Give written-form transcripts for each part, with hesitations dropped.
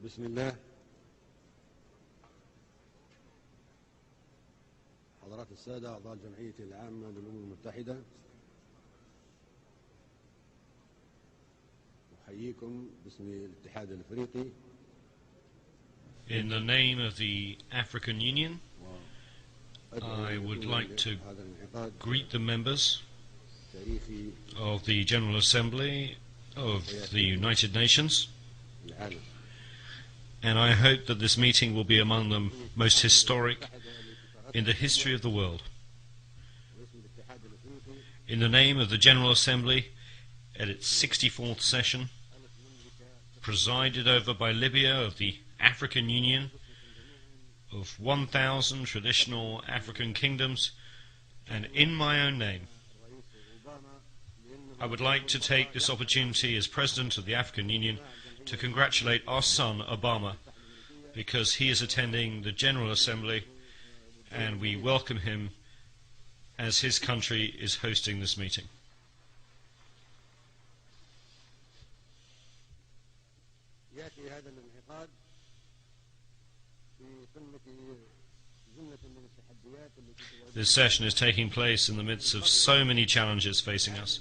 بسم الله. حضرات السادة أعضاء الجمعية العامة للأمم المتحدة، أحييكم باسم الاتحاد الأفريقي. In the name of the African Union, I would like to greet the members of the General Assembly of the United Nations, and I hope that this meeting will be among the most historic in the history of the world. In the name of the General Assembly, at its 64th session, presided over by Libya of the African Union, of 1,000 traditional African kingdoms, and in my own name, I would like to take this opportunity as President of the African Union to congratulate our son Obama, because he is attending the General Assembly and we welcome him as his country is hosting this meeting. This session is taking place in the midst of so many challenges facing us,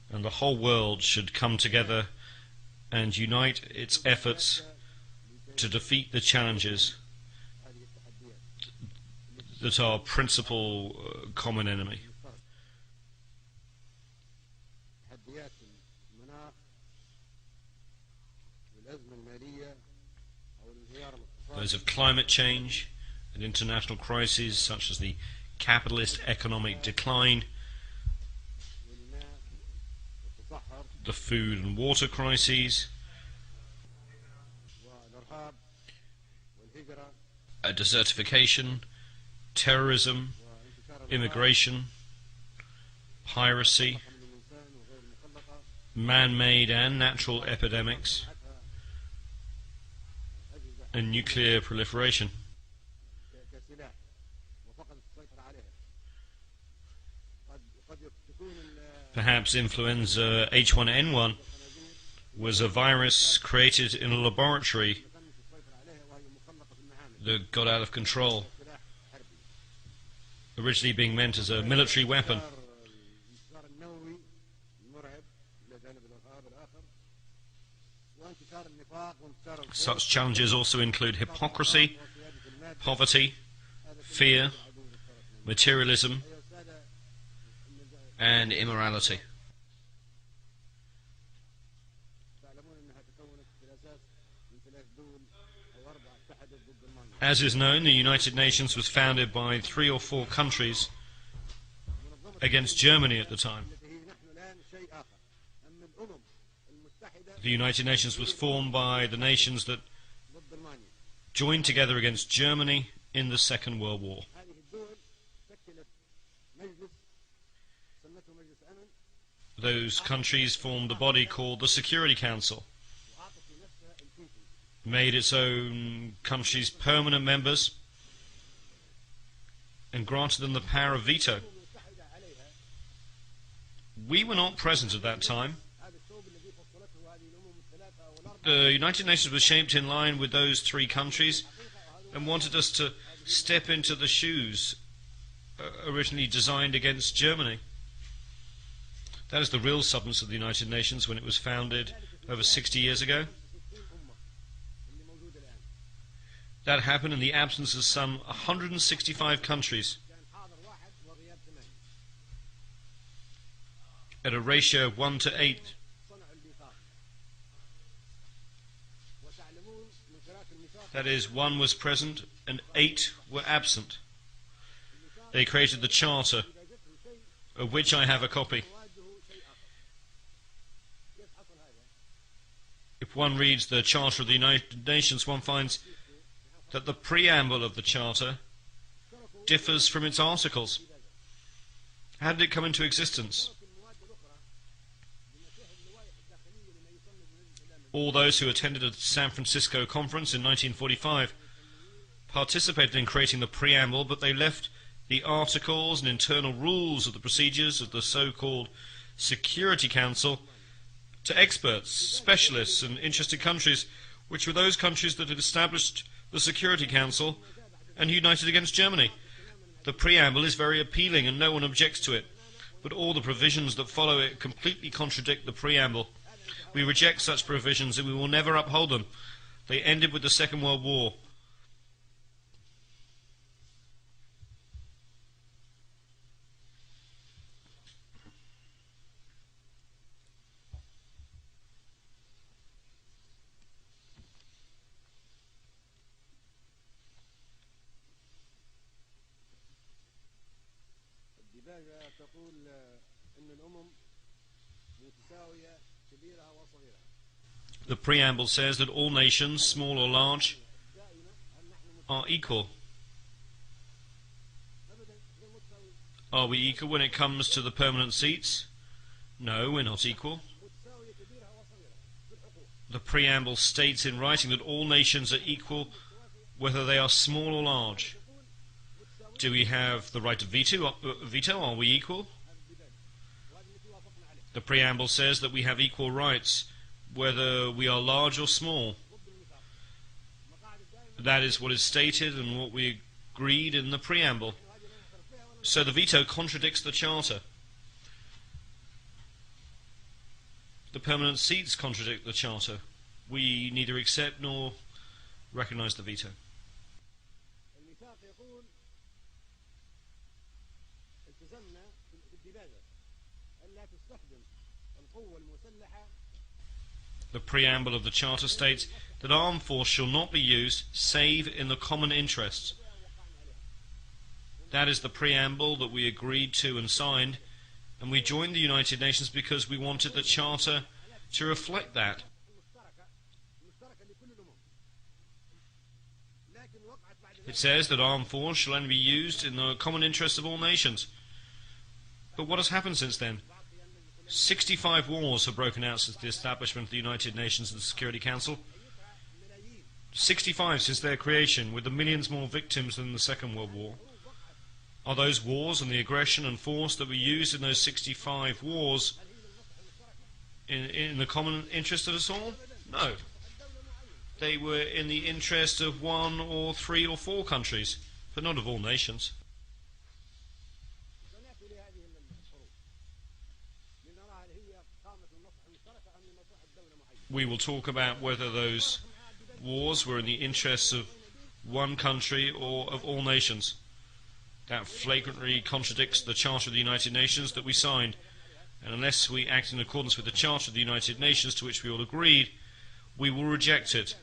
and the whole world should come together and unite its efforts to defeat the challenges that are our principal common enemy. Those of climate change and international crises such as the capitalist economic decline, the food and water crises, desertification, terrorism, immigration, piracy, man-made and natural epidemics, and nuclear proliferation. Perhaps influenza H1N1 was a virus created in a laboratory that got out of control, originally being meant as a military weapon. Such challenges also include hypocrisy, poverty, fear, materialism, and immorality. As is known, the United Nations was founded by 3 or 4 countries against Germany at the time. The United Nations was formed by the nations that joined together against Germany in the Second World War. Those countries formed a body called the Security Council, made its own countries permanent members, and granted them the power of veto. We were not present at that time. The United Nations was shaped in line with those 3 countries and wanted us to step into the shoes originally designed against Germany. That is the real substance of the United Nations when it was founded over 60 years ago. That happened in the absence of some 165 countries, at a ratio of 1 to 8. That is, 1 was present and 8 were absent. They created the Charter, of which I have a copy. If one reads the Charter of the United Nations, one finds that the preamble of the Charter differs from its articles. How did it come into existence? All those who attended the San Francisco conference in 1945 participated in creating the preamble, but they left the articles and internal rules of the procedures of the so-called Security Council to experts, specialists, and interested countries which were those countries that had established the Security Council and united against Germany. The preamble is very appealing and no one objects to it, but all the provisions that follow it completely contradict the preamble. We reject such provisions and we will never uphold them. They ended with the Second World War. الديباجة تقول أن الأمم متساوية كبيرها وصغيرها. The preamble says that all nations, small or large, are equal. Are we equal when it comes to the permanent seats? No, we're not equal. The preamble states in writing that all nations are equal whether they are small or large. Do we have the right to veto? Are we equal? The preamble says that we have equal rights whether we are large or small. That is what is stated and what we agreed in the preamble. So the veto contradicts the Charter. The permanent seats contradict the Charter. We neither accept nor recognize the veto. الميثاق يقول التزمنا بالديباجة ألا تستخدم القوة المسلحة. The preamble of the Charter states that armed force shall not be used save in the common interest. That is the preamble that we agreed to and signed, and we joined the United Nations because we wanted the Charter to reflect that. It says that armed force shall only be used in the common interest of all nations. But what has happened since then? 65 wars have broken out since the establishment of the United Nations and the Security Council. 65 since their creation, with the millions more victims than the Second World War. Are those wars and the aggression and force that were used in those 65 wars in the common interest of us all? No. They were in the interest of 1 or 3 or 4 countries, but not of all nations. We will talk about whether those wars were in the interests of one country or of all nations. That flagrantly contradicts the Charter of the United Nations that we signed, and unless we act in accordance with the Charter of the United Nations to which we all agreed, we will reject it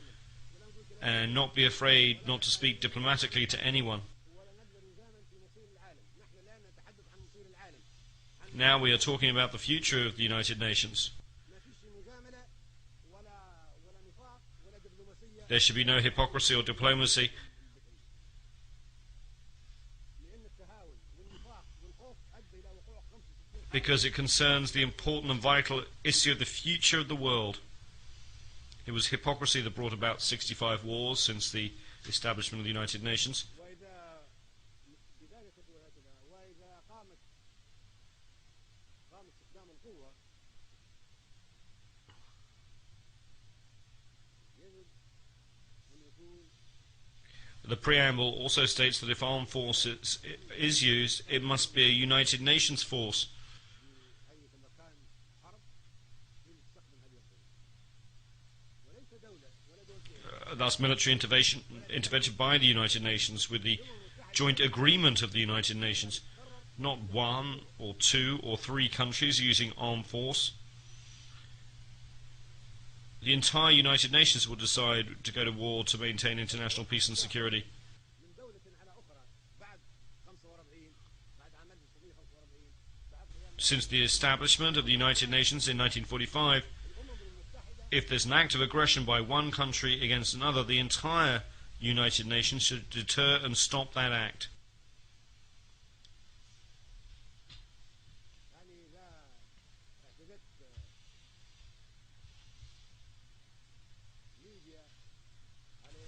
and not be afraid not to speak diplomatically to anyone. Now we are talking about the future of the United Nations. There should be no hypocrisy or diplomacy, because it concerns the important and vital issue of the future of the world. It was hypocrisy that brought about 65 wars since the establishment of the United Nations. The preamble also states that if armed force is used, it must be a United Nations force. Thus military intervention by the United Nations with the joint agreement of the United Nations, not 1 or 2 or 3 countries using armed force. The entire United Nations will decide to go to war to maintain international peace and security. Since the establishment of the United Nations in 1945, if there's an act of aggression by one country against another, the entire United Nations should deter and stop that act.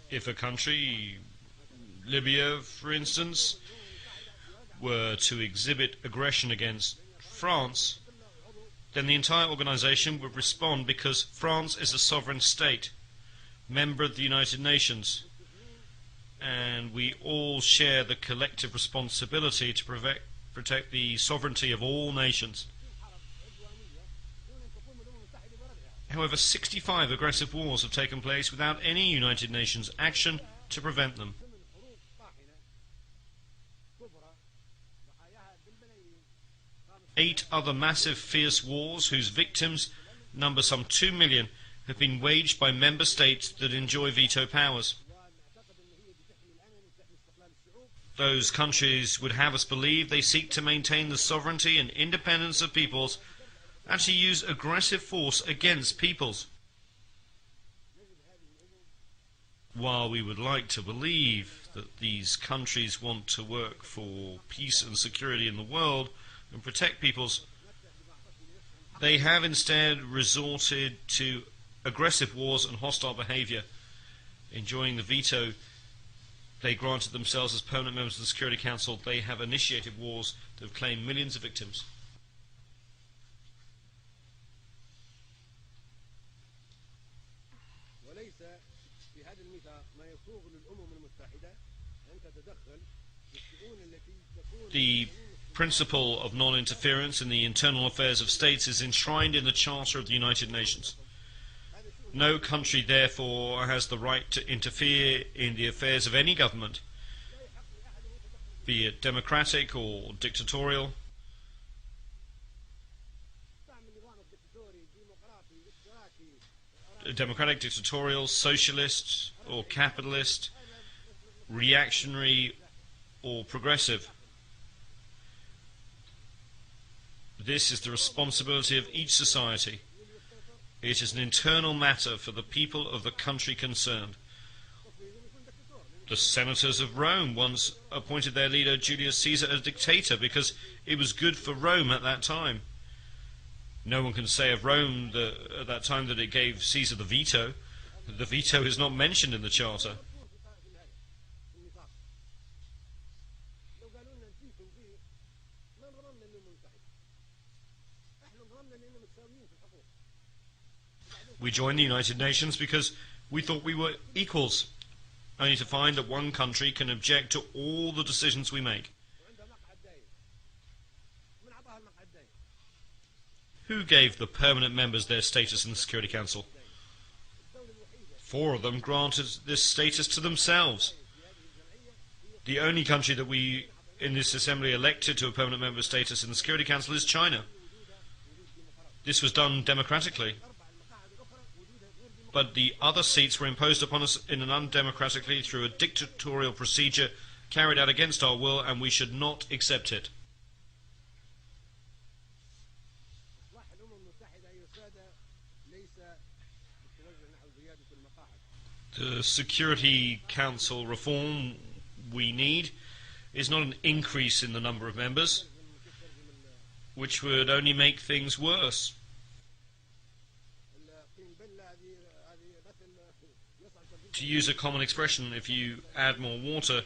If a country, Libya for instance, were to exhibit aggression against France, then the entire organization would respond because France is a sovereign state. member of the United Nations, and we all share the collective responsibility to protect the sovereignty of all nations. However, 65 aggressive wars have taken place without any United Nations action to prevent them. Eight other massive, fierce wars, whose victims number some 2 million, have been waged by member states that enjoy veto powers. Those countries would have us believe they seek to maintain the sovereignty and independence of peoples and to use aggressive force against peoples. While we would like to believe that these countries want to work for peace and security in the world and protect peoples, they have instead resorted to aggressive wars and hostile behavior. Enjoying the veto they granted themselves as permanent members of the Security Council, they have initiated wars that have claimed millions of victims. The principle of non-interference in the internal affairs of states is enshrined in the Charter of the United Nations. No country, therefore, has the right to interfere in the affairs of any government, be it democratic or dictatorial. Democratic, dictatorial, socialist or capitalist, reactionary or progressive. This is the responsibility of each society. It is an internal matter for the people of the country concerned. The senators of Rome once appointed their leader Julius Caesar as dictator because it was good for Rome at that time. No one can say of Rome at that time that it gave Caesar the veto. The veto is not mentioned in the Charter. We joined the United Nations because we thought we were equals, only to find that one country can object to all the decisions we make. Who gave the permanent members their status in the Security Council? 4 of them granted this status to themselves. The only country that we in this assembly elected to a permanent member status in the Security Council is China. This was done democratically. But the other seats were imposed upon us in an undemocratically through a dictatorial procedure carried out against our will, and we should not accept it. The Security Council reform we need is not an increase in the number of members, which would only make things worse. To use a common expression, if you add more water,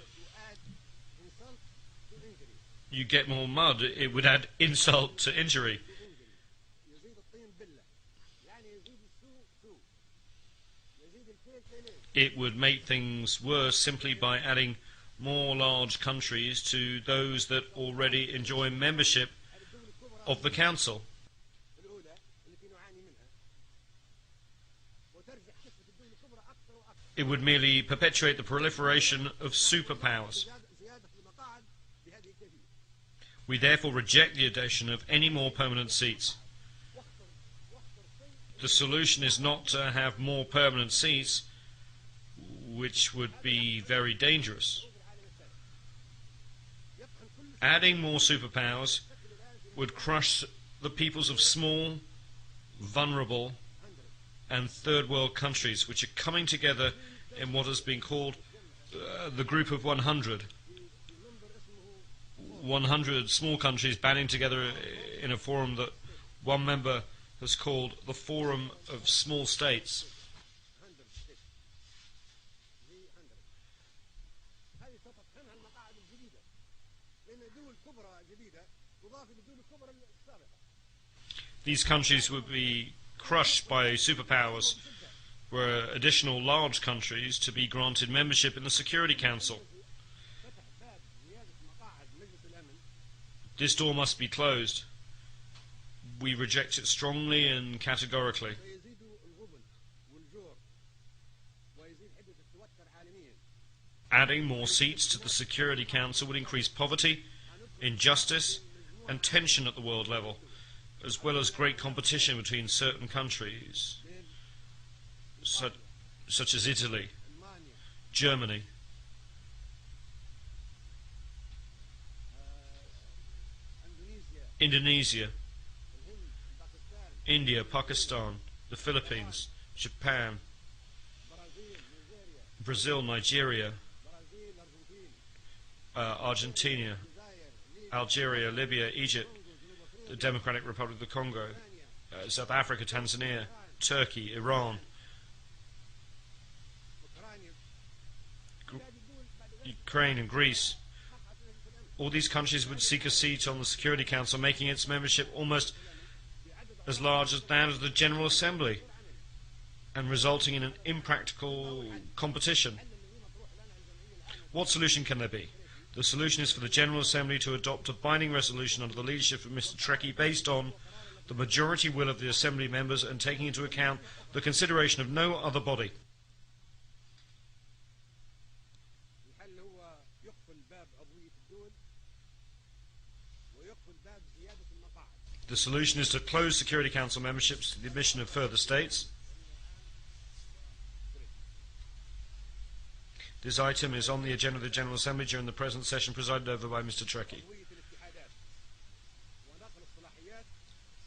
you get more mud. It would add insult to injury. It would make things worse simply by adding more large countries to those that already enjoy membership of the Council. It would merely perpetuate the proliferation of superpowers. We therefore reject the addition of any more permanent seats. The solution is not to have more permanent seats, which would be very dangerous. Adding more superpowers would crush the peoples of small, vulnerable, and third world countries, which are coming together in what has been called the Group of 100. 100 small countries banding together in a forum that one member has called the Forum of Small States. These countries would be crushed by superpowers were additional large countries to be granted membership in the Security Council. This door must be closed. We reject it strongly and categorically. Adding more seats to the Security Council would increase poverty, injustice, and tension at the world level, as well as great competition between certain countries, such as Italy, Germany, Indonesia, India, Pakistan, the Philippines, Japan, Brazil, Nigeria, Argentina, Algeria, Libya, Egypt, the Democratic Republic of the Congo, South Africa, Tanzania, Turkey, Iran, Ukraine and Greece. All these countries would seek a seat on the Security Council, making its membership almost as large as that of the General Assembly, and resulting in an impractical competition. What solution can there be? The solution is for the General Assembly to adopt a binding resolution under the leadership of Mr. Trekkie based on the majority will of the Assembly members and taking into account the consideration of no other body. The solution is to close Security Council memberships to the admission of further states. This item is on the agenda of the General Assembly during the present session presided over by Mr. Trekkie.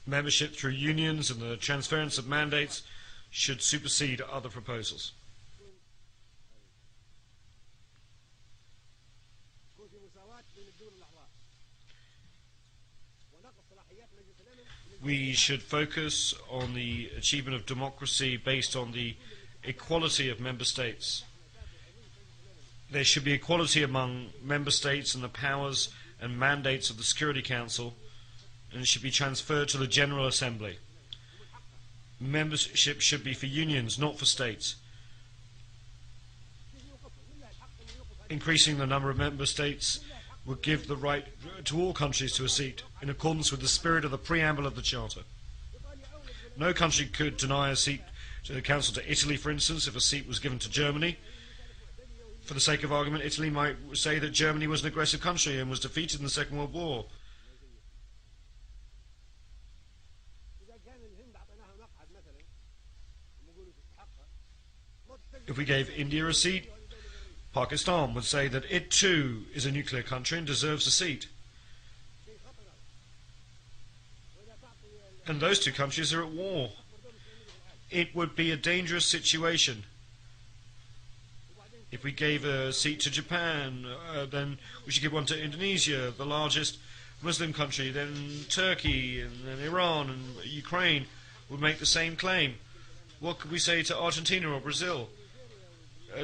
Membership through unions and the transference of mandates should supersede other proposals. We should focus on the achievement of democracy based on the equality of member states. There should be equality among member states and the powers and mandates of the Security Council, and it should be transferred to the General Assembly. Membership should be for unions, not for states. Increasing the number of member states would give the right to all countries to a seat, in accordance with the spirit of the preamble of the Charter. No country could deny a seat to the Council to Italy, for instance, if a seat was given to Germany. For the sake of argument, Italy might say that Germany was an aggressive country and was defeated in the Second World War. If we gave India a seat, Pakistan would say that it too is a nuclear country and deserves a seat. And those two countries are at war. It would be a dangerous situation. If we gave a seat to Japan, then we should give one to Indonesia, the largest Muslim country. Then Turkey, and then Iran and Ukraine would make the same claim. What could we say to Argentina or Brazil?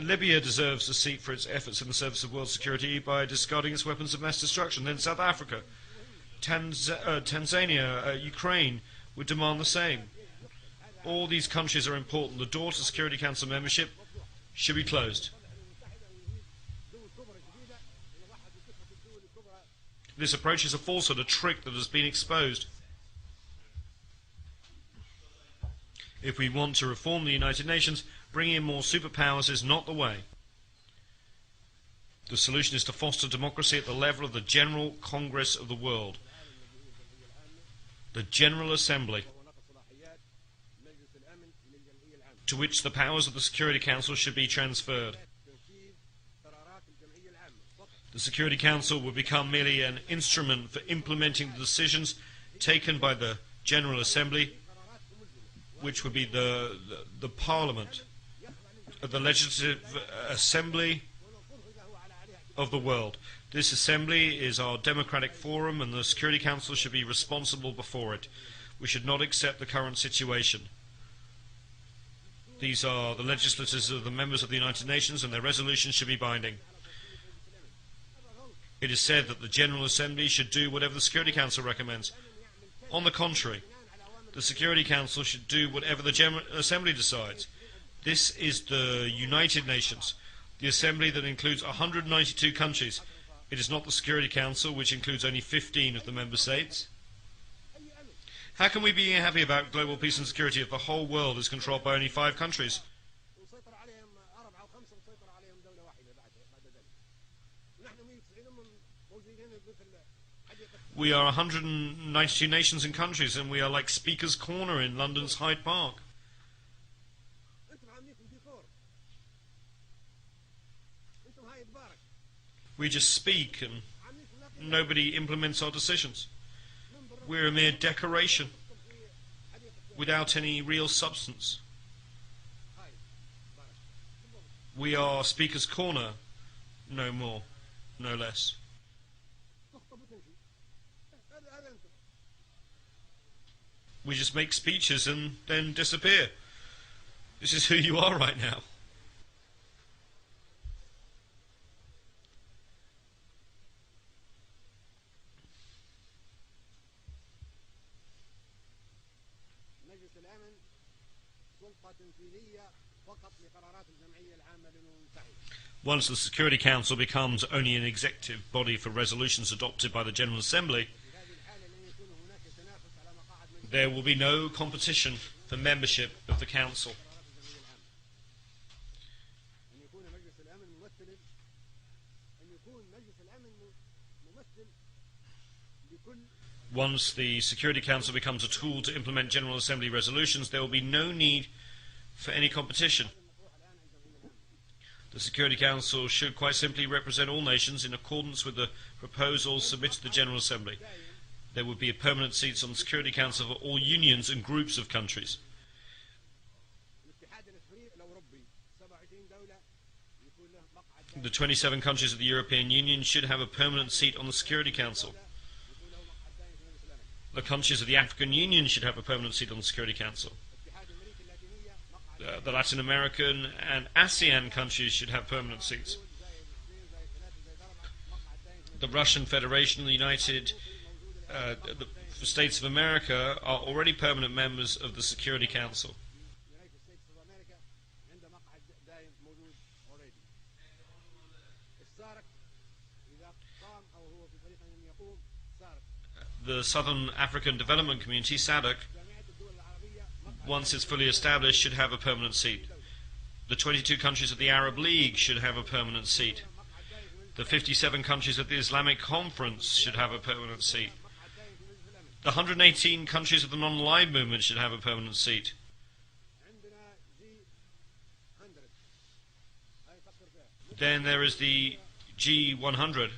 Libya deserves a seat for its efforts in the service of world security by discarding its weapons of mass destruction. Then South Africa, Tanzania, Ukraine would demand the same. All these countries are important. The door to Security Council membership should be closed. This approach is a falsehood, a trick that has been exposed. If we want to reform the United Nations, bringing in more superpowers is not the way. The solution is to foster democracy at the level of the General Congress of the world, the General Assembly, to which the powers of the Security Council should be transferred. The Security Council will become merely an instrument for implementing the decisions taken by the General Assembly, which would be the Parliament, the Legislative Assembly of the world. This assembly is our democratic forum, and the Security Council should be responsible before it. We should not accept the current situation. These are the legislators of the members of the United Nations, and their resolutions should be binding. It is said that the General Assembly should do whatever the Security Council recommends. On the contrary, the Security Council should do whatever the General Assembly decides. This is the United Nations, the assembly that includes 192 countries. It is not the Security Council, which includes only 15 of the member states. How can we be happy about global peace and security if the whole world is controlled by only 5 countries? We are 192 nations and countries, and we are like Speaker's Corner in London's Hyde Park. We just speak and nobody implements our decisions. We're a mere decoration without any real substance. We are Speaker's Corner, no more, no less. We just make speeches and then disappear. This is who you are right now. Once the Security Council becomes only an executive body for resolutions adopted by the General Assembly, there will be no competition for membership of the Council. Once the Security Council becomes a tool to implement General Assembly resolutions, there will be no need for any competition. The Security Council should quite simply represent all nations in accordance with the proposals submitted to the General Assembly. There would be permanent seats on the Security Council for all unions and groups of countries. The 27 countries of the European Union should have a permanent seat on the Security Council. The countries of the African Union should have a permanent seat on the Security Council. The Latin American and ASEAN countries should have permanent seats. The Russian Federation and the United States of America are already permanent members of the Security Council. The Southern African Development Community, SADC, once it's fully established, should have a permanent seat. The 22 countries of the Arab League should have a permanent seat. The 57 countries of the Islamic Conference should have a permanent seat. The 118 countries of the non-aligned movement should have a permanent seat. Then there is the G100.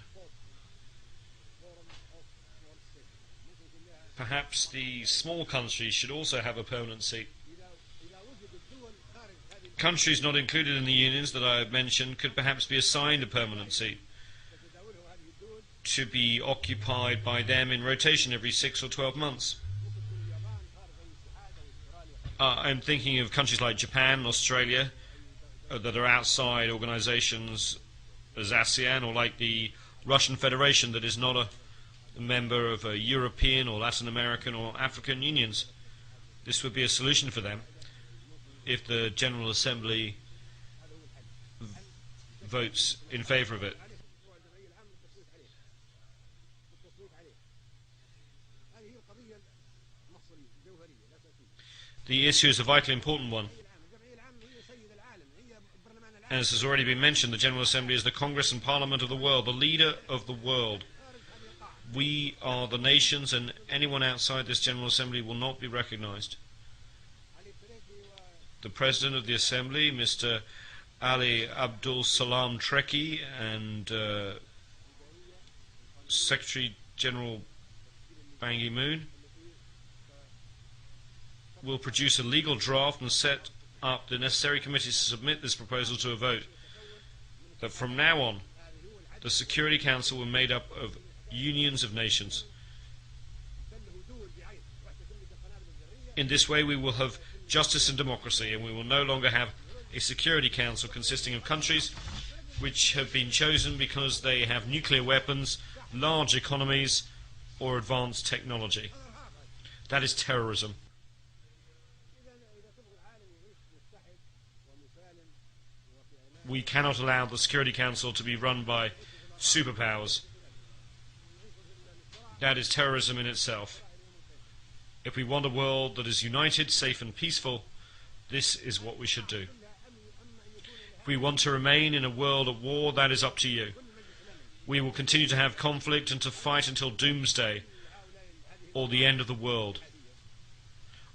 Perhaps the small countries should also have a permanent seat. Countries not included in the unions that I have mentioned could perhaps be assigned a permanent seat to be occupied by them in rotation every 6 or 12 months. I'm thinking of countries like Japan and Australia that are outside organizations as ASEAN, or like the Russian Federation that is not a member of European or Latin American or African unions. This would be a solution for them if the General Assembly votes in favor of it. The issue is a vitally important one. As has already been mentioned, the General Assembly is the Congress and Parliament of the world, the leader of the world. We are the nations, and anyone outside this General Assembly will not be recognized. The President of the Assembly, Mr. Ali Abdul Salam Treki, and Secretary General Ban Ki-moon will produce a legal draft and set up the necessary committees to submit this proposal to a vote. That from now on, the Security Council will be made up of unions of nations. In this way we will have justice and democracy, and we will no longer have a Security Council consisting of countries which have been chosen because they have nuclear weapons, large economies, or advanced technology. That is terrorism. We cannot allow the Security Council to be run by superpowers. That is terrorism in itself. If we want a world that is united, safe and peaceful, this is what we should do. If we want to remain in a world at war, that is up to you. We will continue to have conflict and to fight until doomsday or the end of the world.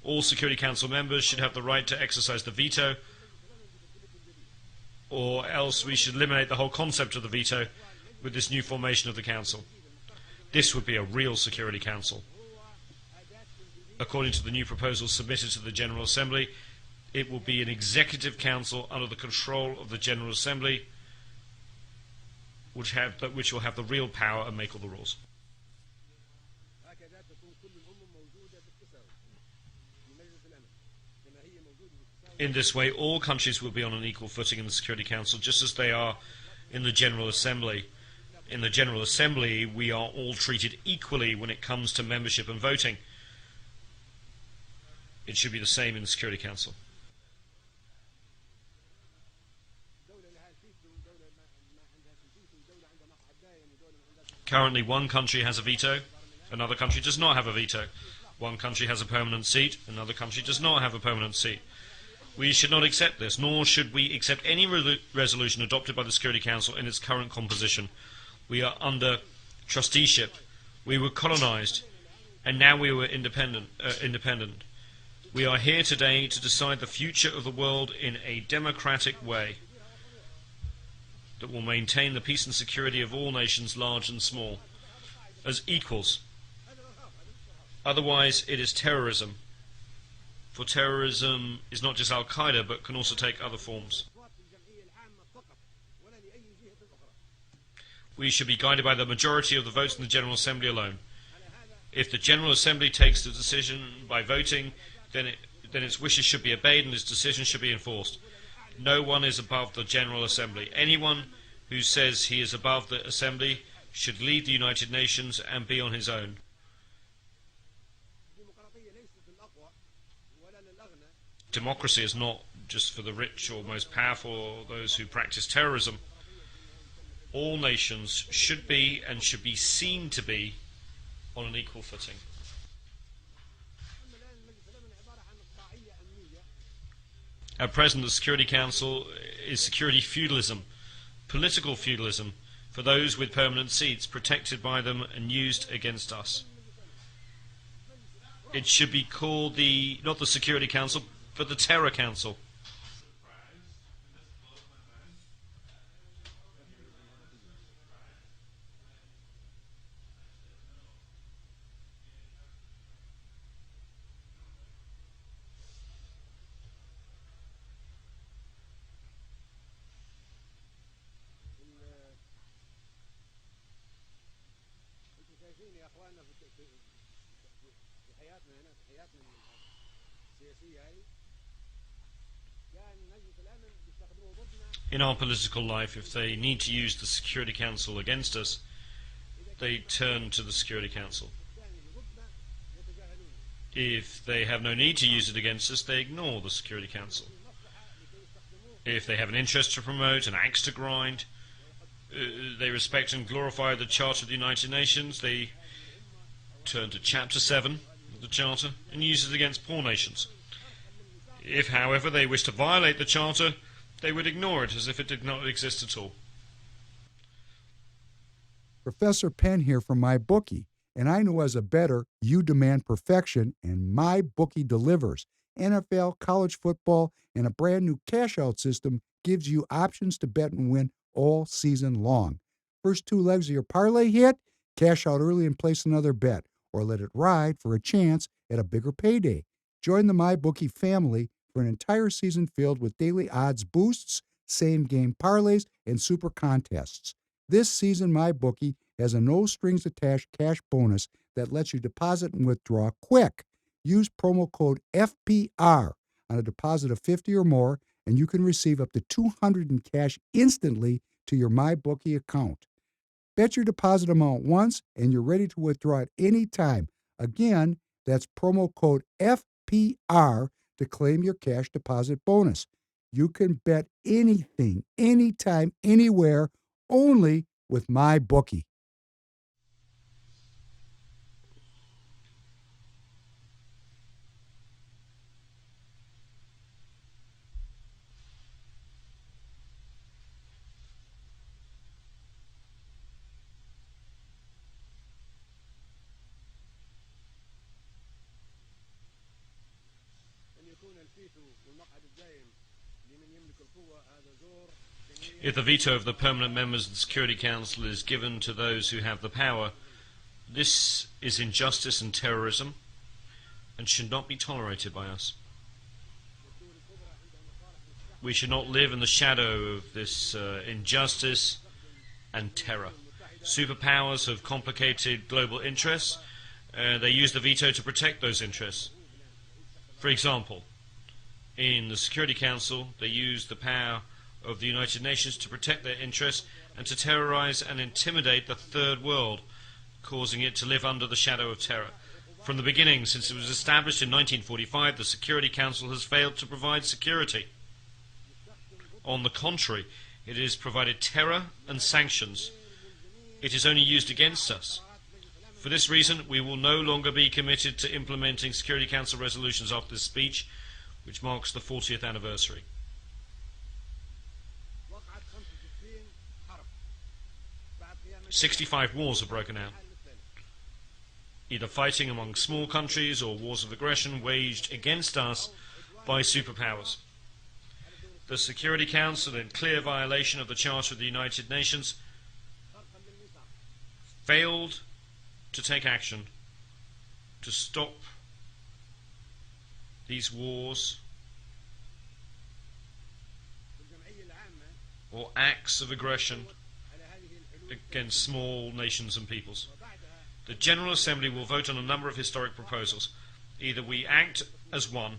All Security Council members should have the right to exercise the veto, or else we should eliminate the whole concept of the veto with this new formation of the Council. This would be a real Security Council. According to the new proposal submitted to the General Assembly, it will be an executive council under the control of the General Assembly, which will have the real power and make all the rules. In this way, all countries will be on an equal footing in the Security Council, just as they are in the General Assembly. In the General Assembly, we are all treated equally when it comes to membership and voting. It should be the same in the Security Council. Currently, one country has a veto, another country does not have a veto. One country has a permanent seat, another country does not have a permanent seat. We should not accept this, nor should we accept any resolution adopted by the Security Council in its current composition. We are under trusteeship. We were colonized, and now we were independent. We are here today to decide the future of the world in a democratic way that will maintain the peace and security of all nations, large and small, as equals. Otherwise, it is terrorism. For terrorism is not just Al-Qaeda, but can also take other forms. We should be guided by the majority of the votes in the General Assembly alone. If the General Assembly takes the decision by voting, then its wishes should be obeyed and its decision should be enforced. No one is above the General Assembly. Anyone who says he is above the Assembly should leave the United Nations and be on his own. Democracy is not just for the rich or most powerful or those who practice terrorism. All nations should be and should be seen to be on an equal footing. At present, the Security Council is security feudalism, political feudalism, for those with permanent seats, protected by them and used against us. It should be called not the Security Council, but the Terror Council. In our political life, if they need to use the Security Council against us, they turn to the Security Council. If they have no need to use it against us, they ignore the Security Council. If they have an interest to promote, an axe to grind, they respect and glorify the Charter of the United Nations, they turn to Chapter 7 of the Charter and use it against poor nations. If, however, they wish to violate the Charter, they would ignore it as if it did not exist at all. Professor Penn here from MyBookie, and I know as a bettor, you demand perfection, and MyBookie delivers. NFL, college football, and a brand new cash-out system gives you options to bet and win all season long. First two legs of your parlay hit, cash out early and place another bet, or let it ride for a chance at a bigger payday. Join the MyBookie family for an entire season filled with daily odds boosts, same-game parlays, and super contests. This season, MyBookie has a no-strings-attached cash bonus that lets you deposit and withdraw quick. Use promo code FPR on a deposit of $50 or more, and you can receive up to $200 in cash instantly to your MyBookie account. Bet your deposit amount once, and you're ready to withdraw at any time. Again, that's promo code FPR to claim your cash deposit bonus. You can bet anything, anytime, anywhere, only with my bookie. If the veto of the permanent members of the Security Council is given to those who have the power, this is injustice and terrorism and should not be tolerated by us. We should not live in the shadow of this injustice and terror. Superpowers have complicated global interests. They use the veto to protect those interests. For example, in the Security Council, they use the power of the United Nations to protect their interests and to terrorize and intimidate the Third World, causing it to live under the shadow of terror. From the beginning, since it was established in 1945, the Security Council has failed to provide security. On the contrary, it has provided terror and sanctions. It is only used against us. For this reason, we will no longer be committed to implementing Security Council resolutions after this speech, which marks the 40th anniversary. 65 wars have broken out, either fighting among small countries or wars of aggression waged against us by superpowers. The Security Council, in clear violation of the Charter of the United Nations, failed to take action to stop these wars or acts of aggression against small nations and peoples. The General Assembly will vote on a number of historic proposals. Either we act as one,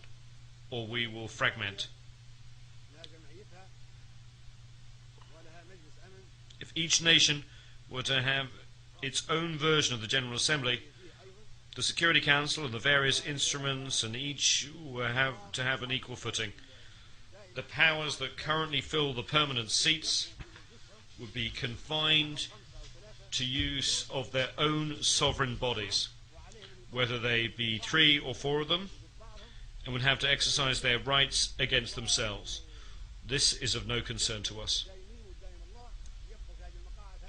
or we will fragment. If each nation were to have its own version of the General Assembly, the Security Council and the various instruments and each will have to have an equal footing. The powers that currently fill the permanent seats would be confined to use of their own sovereign bodies, whether they be 3 or 4 of them, and would have to exercise their rights against themselves. This is of no concern to us.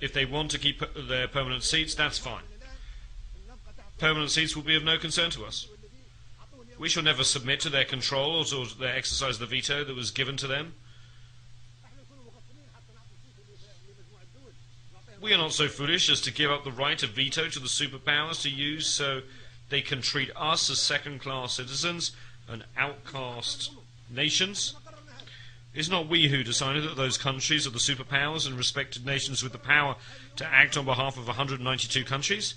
If they want to keep their permanent seats, that's fine. Permanent seats will be of no concern to us. We shall never submit to their control or to their exercise of the veto that was given to them. We are not so foolish as to give up the right of veto to the superpowers to use so they can treat us as second-class citizens and outcast nations. It is not we who decided that those countries are the superpowers and respected nations with the power to act on behalf of 192 countries.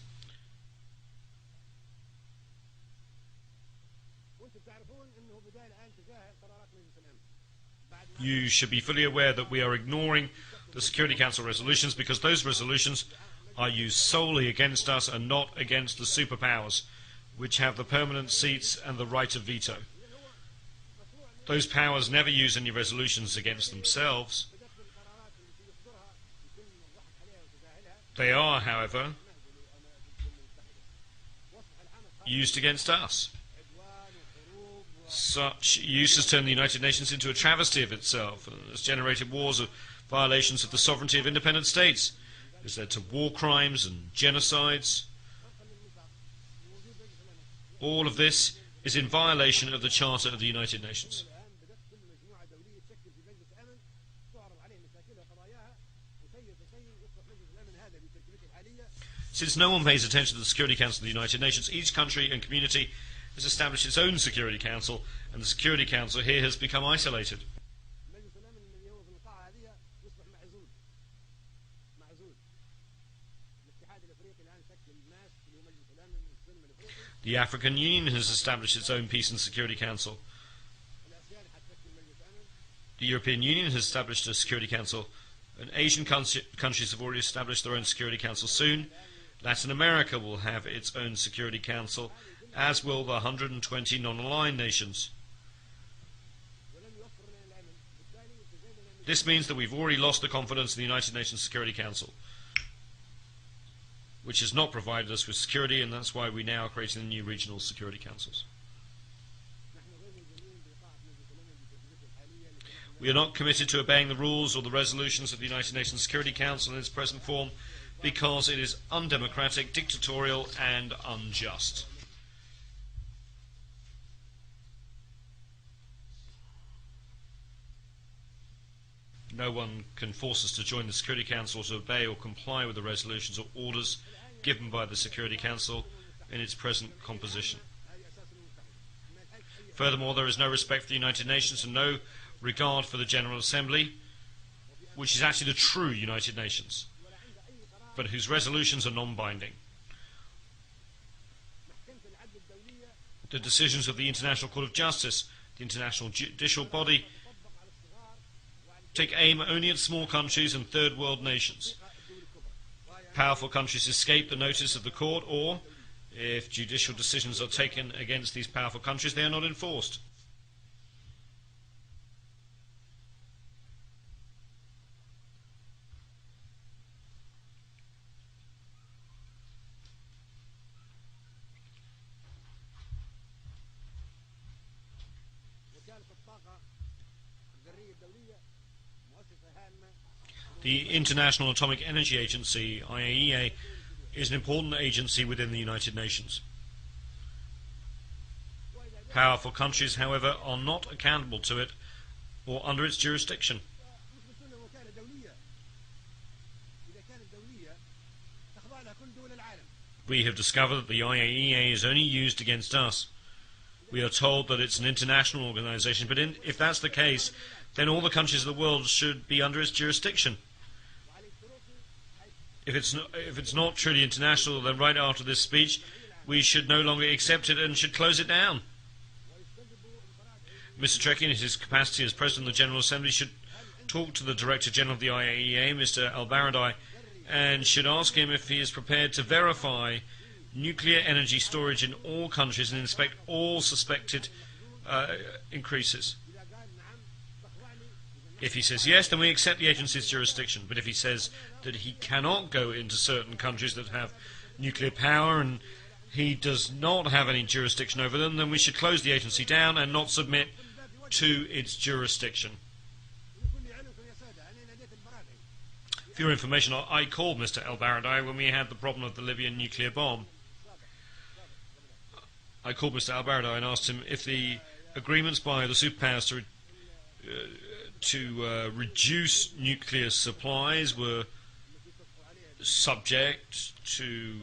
You should be fully aware that we are ignoring the Security Council resolutions because those resolutions are used solely against us and not against the superpowers, which have the permanent seats and the right of veto. Those powers never use any resolutions against themselves. They are, however, used against us. Such use has turned the United Nations into a travesty of itself and has generated wars of violations of the sovereignty of independent states. It has led to war crimes and genocides. All of this is in violation of the Charter of the United Nations. Since no one pays attention to the Security Council of the United Nations, each country and community has established its own Security Council, and the Security Council here has become isolated. The African Union has established its own Peace and Security Council. The European Union has established a Security Council, and Asian countries have already established their own Security Council soon. Latin America will have its own Security Council, as will the 120 non-aligned nations. This means that we've already lost the confidence in the United Nations Security Council, which has not provided us with security, and that's why we now are creating the new regional security councils. We are not committed to obeying the rules or the resolutions of the United Nations Security Council in its present form because it is undemocratic, dictatorial, and unjust. No one can force us to join the Security Council or to obey or comply with the resolutions or orders given by the Security Council in its present composition. Furthermore, there is no respect for the United Nations and no regard for the General Assembly, which is actually the true United Nations, but whose resolutions are non-binding. The decisions of the International Court of Justice, the international judicial body, take aim only at small countries and third world nations. Powerful countries escape the notice of the court, or, if judicial decisions are taken against these powerful countries, they are not enforced. The International Atomic Energy Agency, IAEA, is an important agency within the United Nations. Powerful countries, however, are not accountable to it or under its jurisdiction. We have discovered that the IAEA is only used against us. We are told that it's an international organization, but if that's the case, then all the countries of the world should be under its jurisdiction. If it's not truly international, then right after this speech, we should no longer accept it and should close it down. Mr. Trekkie, in his capacity as President of the General Assembly, should talk to the Director General of the IAEA, Mr. Al-Baradei, and should ask him if he is prepared to verify nuclear energy storage in all countries and inspect all suspected increases. If he says yes, then we accept the agency's jurisdiction. But if he says that he cannot go into certain countries that have nuclear power and he does not have any jurisdiction over them, then we should close the agency down and not submit to its jurisdiction. For your information, I called Mr. El-Baradei when we had the problem of the Libyan nuclear bomb. I called Mr. El-Baradei and asked him if the agreements by the superpowers to reduce nuclear supplies were subject to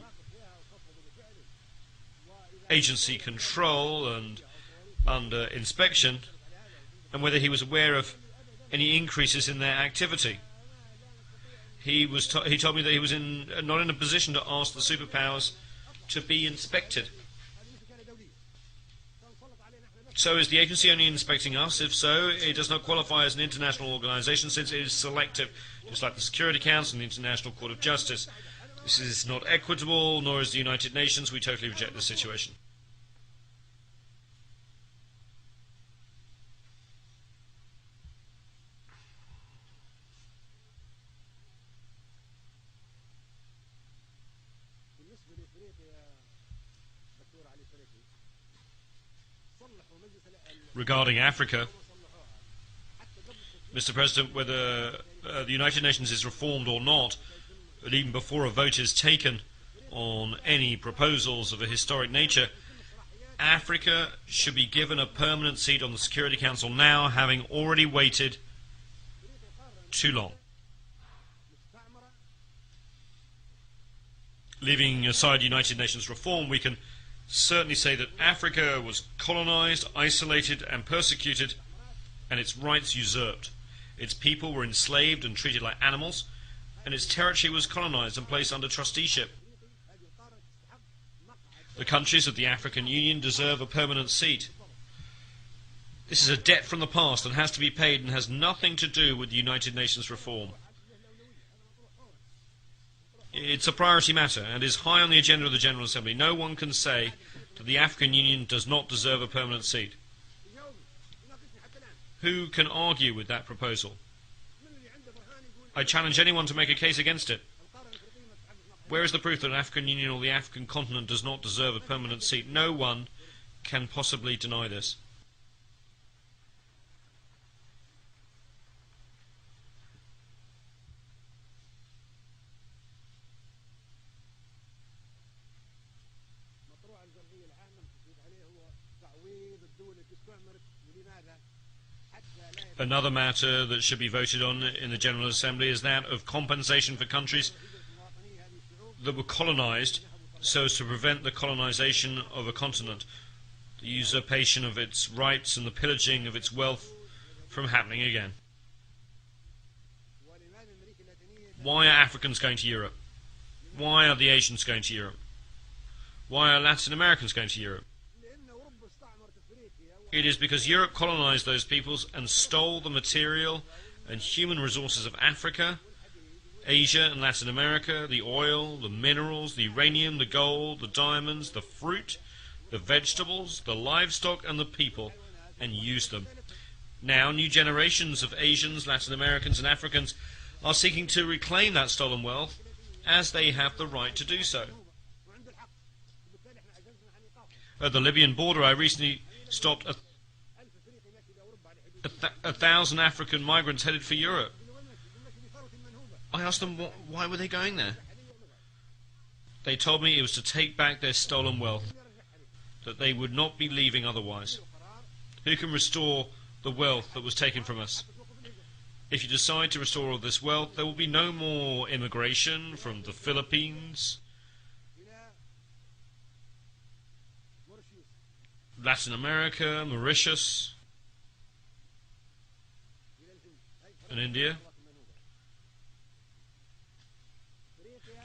agency control and under inspection, and whether he was aware of any increases in their activity. He told me that he was not in a position to ask the superpowers to be inspected. So is the agency only inspecting us? If so, it does not qualify as an international organization since it is selective, just like the Security Council and the International Court of Justice. This is not equitable, nor is the United Nations. We totally reject this situation. Regarding Africa, Mr. President, whether the United Nations is reformed or not, but even before a vote is taken on any proposals of a historic nature, Africa should be given a permanent seat on the Security Council now, having already waited too long. Leaving aside United Nations reform, we can certainly say that Africa was colonized, isolated and persecuted, and its rights usurped. Its people were enslaved and treated like animals, and its territory was colonized and placed under trusteeship. The countries of the African Union deserve a permanent seat. This is a debt from the past and has to be paid and has nothing to do with the United Nations reform. It's a priority matter and is high on the agenda of the General Assembly. No one can say that the African Union does not deserve a permanent seat. Who can argue with that proposal? I challenge anyone to make a case against it. Where is the proof that an African Union or the African continent does not deserve a permanent seat? No one can possibly deny this. Another matter that should be voted on in the General Assembly is that of compensation for countries that were colonized so as to prevent the colonization of a continent, the usurpation of its rights and the pillaging of its wealth from happening again. Why are Africans going to Europe? Why are the Asians going to Europe? Why are Latin Americans going to Europe? It is because Europe colonized those peoples and stole the material and human resources of Africa, Asia and Latin America, the oil, the minerals, the uranium, the gold, the diamonds, the fruit, the vegetables, the livestock and the people, and used them. Now new generations of Asians, Latin Americans and Africans are seeking to reclaim that stolen wealth as they have the right to do so. At the Libyan border, I recently stopped 1,000 African migrants headed for Europe. I asked them why were they going there. They told me it was to take back their stolen wealth, that they would not be leaving otherwise. Who can restore the wealth that was taken from us? If you decide to restore all this wealth, there will be no more immigration from the Philippines, Latin America, Mauritius, and India.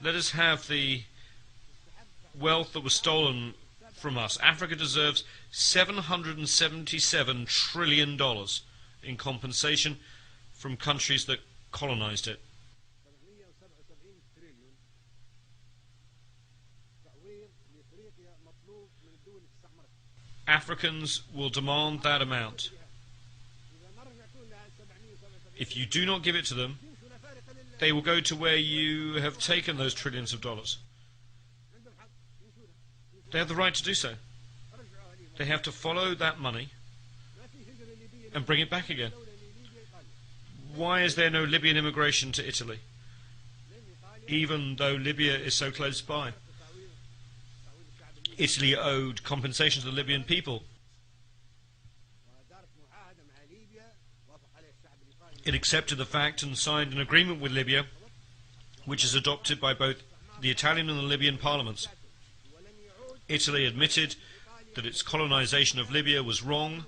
Let us have the wealth that was stolen from us. Africa deserves $777 trillion in compensation from countries that colonized it. Africans will demand that amount. If you do not give it to them, they will go to where you have taken those trillions of dollars. They have the right to do so. They have to follow that money and bring it back again. Why is there no Libyan immigration to Italy, even though Libya is so close by? Italy owed compensation to the Libyan people. It accepted the fact and signed an agreement with Libya, which is adopted by both the Italian and the Libyan parliaments. Italy admitted that its colonization of Libya was wrong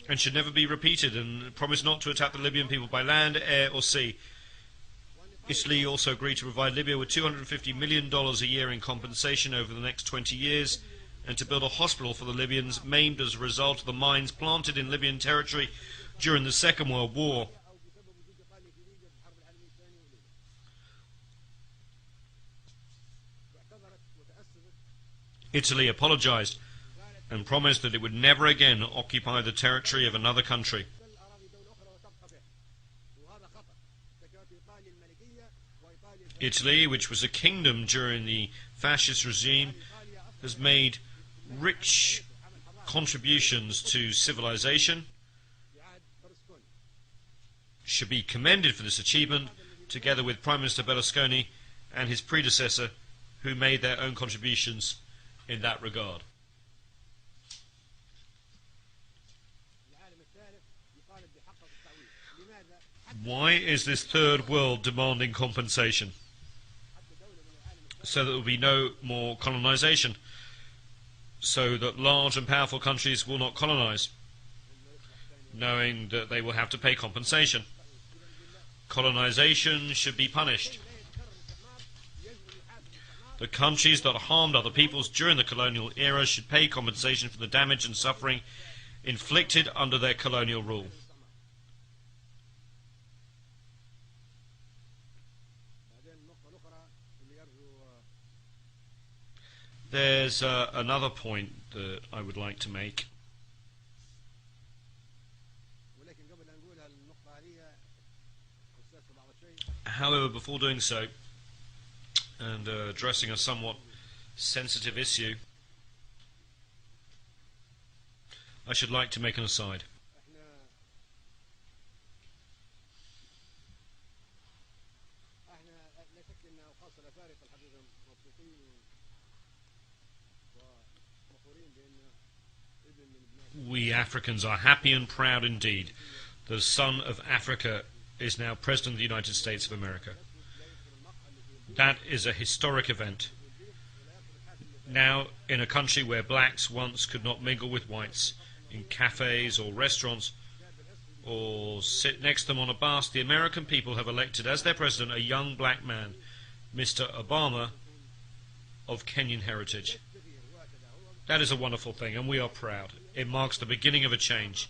and should never be repeated, and promised not to attack the Libyan people by land, air or sea. Italy also agreed to provide Libya with $250 million a year in compensation over the next 20 years, and to build a hospital for the Libyans maimed as a result of the mines planted in Libyan territory during the Second World War. Italy apologized and promised that it would never again occupy the territory of another country. Italy, which was a kingdom during the fascist regime, has made rich contributions to civilization, should be commended for this achievement, together with Prime Minister Berlusconi and his predecessor, who made their own contributions in that regard. Why is this third world demanding compensation? So that there will be no more colonization, so that large and powerful countries will not colonize, knowing that they will have to pay compensation. Colonization should be punished. The countries that harmed other peoples during the colonial era should pay compensation for the damage and suffering inflicted under their colonial rule. There's another point that I would like to make. However, before doing so, and addressing a somewhat sensitive issue, I should like to make an aside. We Africans are happy and proud indeed. The son of Africa is now President of the United States of America. That is a historic event. Now, in a country where blacks once could not mingle with whites, in cafes or restaurants, or sit next to them on a bus, the American people have elected as their president a young black man, Mr. Obama, of Kenyan heritage. That is a wonderful thing, and we are proud. It marks the beginning of a change.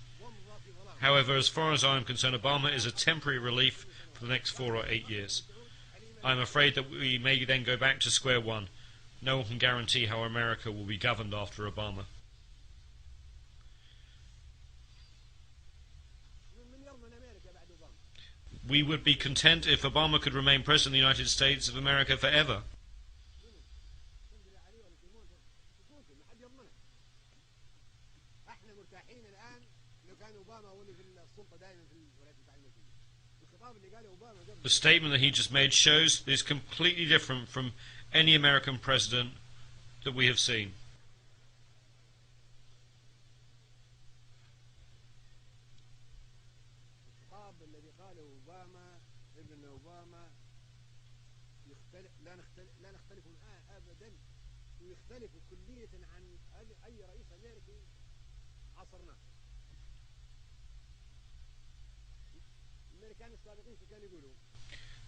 However, as far as I am concerned, Obama is a temporary relief for the next 4 or 8 years. I am afraid that we may then go back to square one. No one can guarantee how America will be governed after Obama. We would be content if Obama could remain President of the United States of America forever. The statement that he just made shows that it's completely different from any American president that we have seen.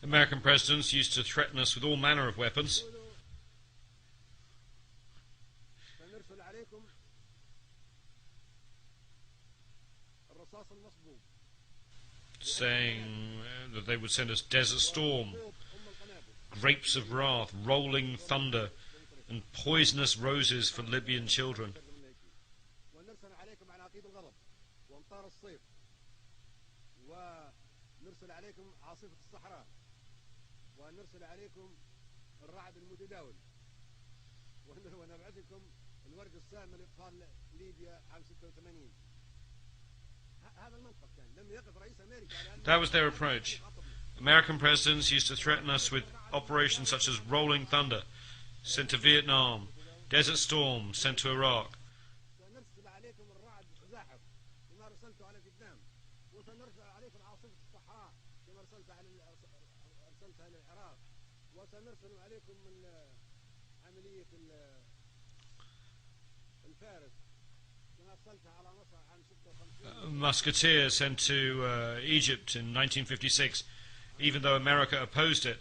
American presidents used to threaten us with all manner of weapons, saying that they would send us Desert Storm, grapes of wrath, rolling thunder, and poisonous roses for Libyan children. That was their approach. American presidents used to threaten us with operations such as Rolling Thunder, sent to Vietnam, Desert Storm, sent to Iraq. Musketeer sent to Egypt in 1956, even though America opposed it.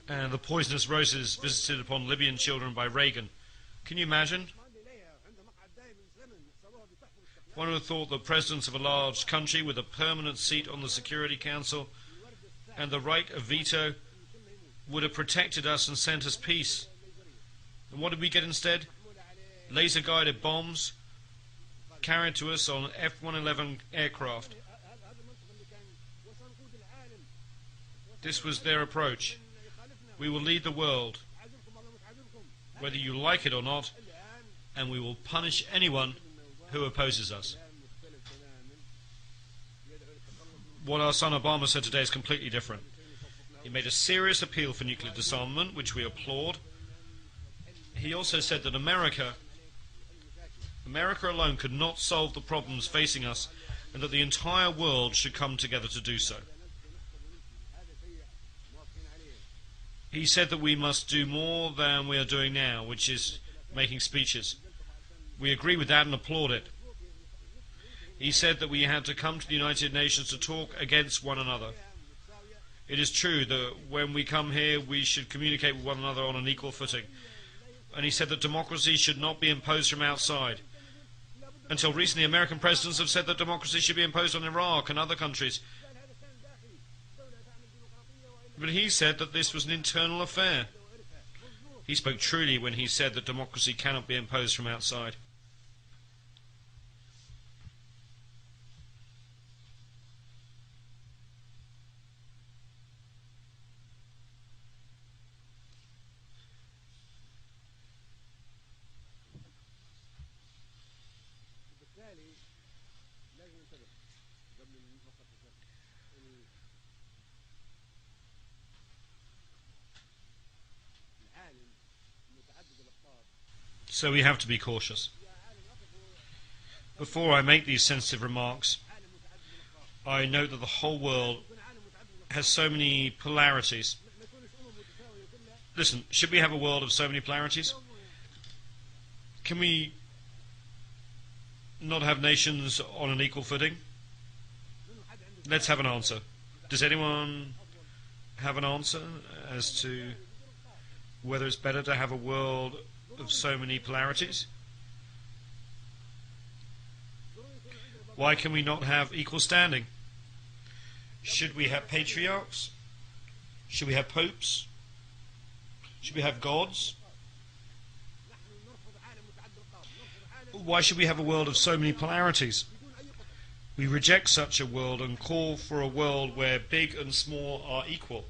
And the poisonous roses visited upon Libyan children by Reagan. Can you imagine? One would have thought that presidents of a large country with a permanent seat on the Security Council and the right of veto would have protected us and sent us peace. And what did we get instead? Laser-guided bombs carried to us on F-111 aircraft. This was their approach. We will lead the world, whether you like it or not, and we will punish anyone who opposes us. What our son Obama said today is completely different. He made a serious appeal for nuclear disarmament, which we applaud. He also said that America alone could not solve the problems facing us, and that the entire world should come together to do so. He said that we must do more than we are doing now, which is making speeches. We agree with that and applaud it. He said that we had to come to the United Nations to talk against one another. It is true that when we come here, we should communicate with one another on an equal footing. And he said that democracy should not be imposed from outside. Until recently, American presidents have said that democracy should be imposed on Iraq and other countries. But he said that this was an internal affair. He spoke truly when he said that democracy cannot be imposed from outside. بالتالي لازم ننتبه قبل نفكر في شيء. العالم متعدد الأقطاب. So we have to be cautious. Before I make these sensitive remarks, I note that the whole world has so many polarities. Listen, should we have a world of so many polarities? Can we not have nations on an equal footing? Let's have an answer. Does anyone have an answer as to whether it's better to have a world of so many polarities? Why can we not have equal standing? Should we have patriarchs? Should we have popes? Should we have gods? Why should we have a world of so many polarities? We reject such a world and call for a world where big and small are equal.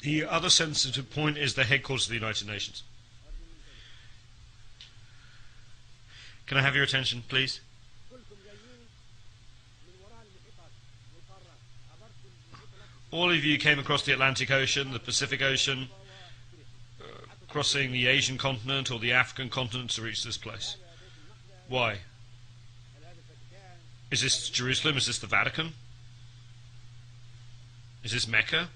The other sensitive point is the headquarters of the United Nations. Can I have your attention, please? All of you came across the Atlantic Ocean, the Pacific Ocean, crossing the Asian continent or the African continent to reach this place. Why? Is this Jerusalem? Is this the Vatican? Is this Mecca?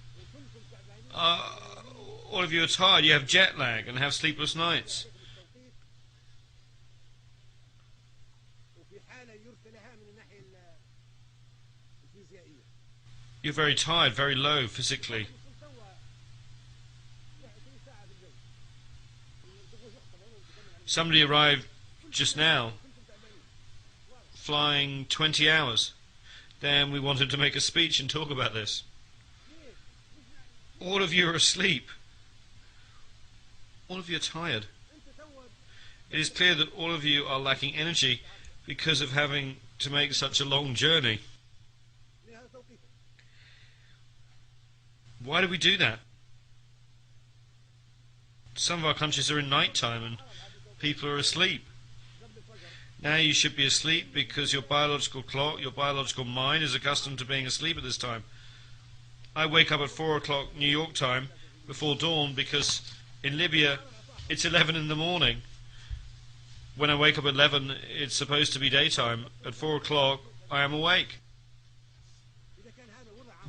All of you are tired, you have jet lag and have sleepless nights. You're very tired, very low physically. Somebody arrived just now, flying 20 hours. Then we wanted to make a speech and talk about this. All of you are asleep. All of you are tired. It is clear that all of you are lacking energy because of having to make such a long journey. Why do we do that? Some of our countries are in night time and people are asleep. Now you should be asleep because your biological clock, your biological mind is accustomed to being asleep at this time. I wake up at 4 o'clock New York time before dawn because in Libya it's 11 in the morning. When I wake up at 11 it's supposed to be daytime. At 4 o'clock I am awake.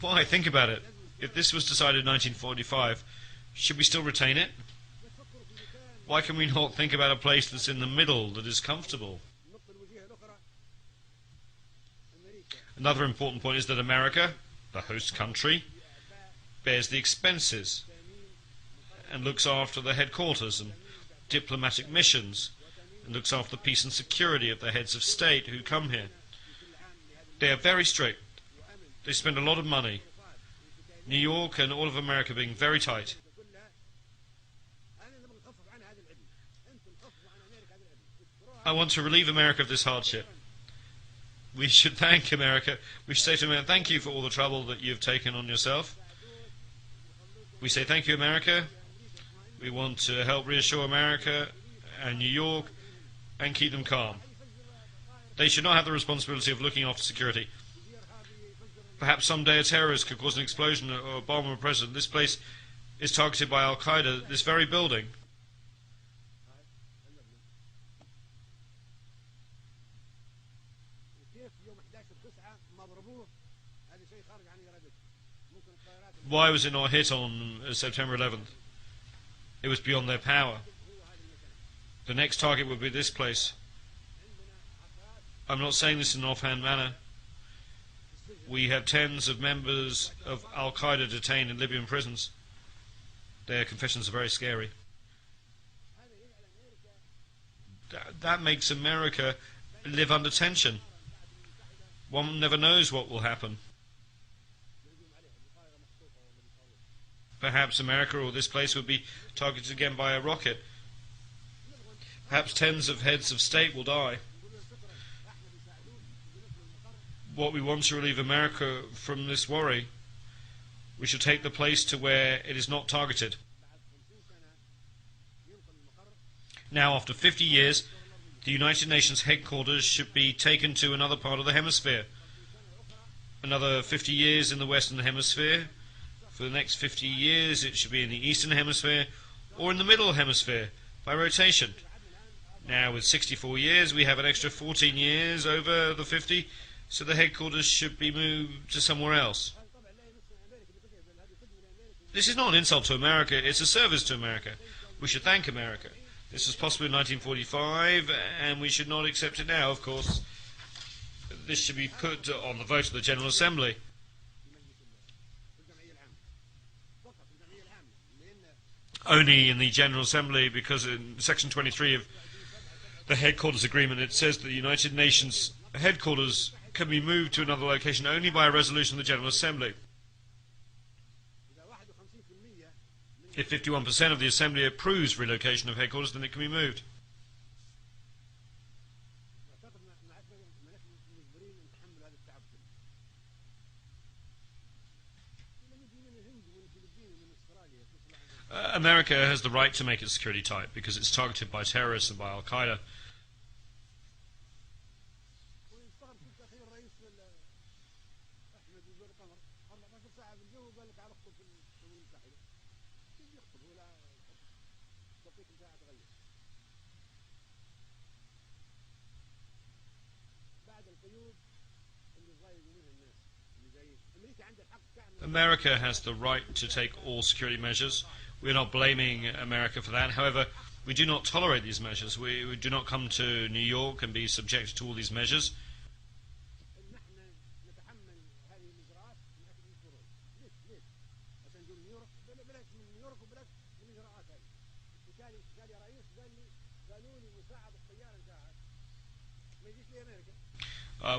Why? Think about it. If this was decided in 1945, should we still retain it? Why can we not think about a place that's in the middle, that is comfortable? Another important point is that America, the host country, bears the expenses and looks after the headquarters and diplomatic missions and looks after the peace and security of the heads of state who come here. They are very strict. They spend a lot of money. New York and all of America being very tight. I want to relieve America of this hardship. We should thank America. We should say to America, thank you for all the trouble that you've taken on yourself. We say thank you, America. We want to help reassure America and New York and keep them calm. They should not have the responsibility of looking after security. Perhaps someday a terrorist could cause an explosion or bomb a president. This place is targeted by Al-Qaeda, this very building. Why was it not hit on September 11th? It was beyond their power. The next target would be this place. I'm not saying this in an offhand manner. We have tens of members of Al-Qaeda detained in Libyan prisons. Their confessions are very scary. That makes America live under tension. One never knows what will happen. Perhaps America or this place would be targeted again by a rocket. Perhaps tens of heads of state will die. What we want to relieve America from this worry, we should take the place to where it is not targeted. Now, after 50 years, the United Nations headquarters should be taken to another part of the hemisphere. Another 50 years in the Western Hemisphere. For the next 50 years, it should be in the Eastern Hemisphere or in the Middle Hemisphere by rotation. Now, with 64 years, we have an extra 14 years over the 50, so the headquarters should be moved to somewhere else. This is not an insult to America, it's a service to America. We should thank America. This was possible in 1945, and we should not accept it now, of course. This should be put on the vote of the General Assembly. Only in the General Assembly, because in Section 23 of the Headquarters Agreement it says that the United Nations headquarters can be moved to another location only by a resolution of the General Assembly. If 51% of the Assembly approves relocation of headquarters, then it can be moved. America has the right to make its security tight because it's targeted by terrorists and by Al-Qaeda. America has the right to take all security measures. We're not blaming America for that. However, we do not tolerate these measures. We do not come to New York and be subjected to all these measures.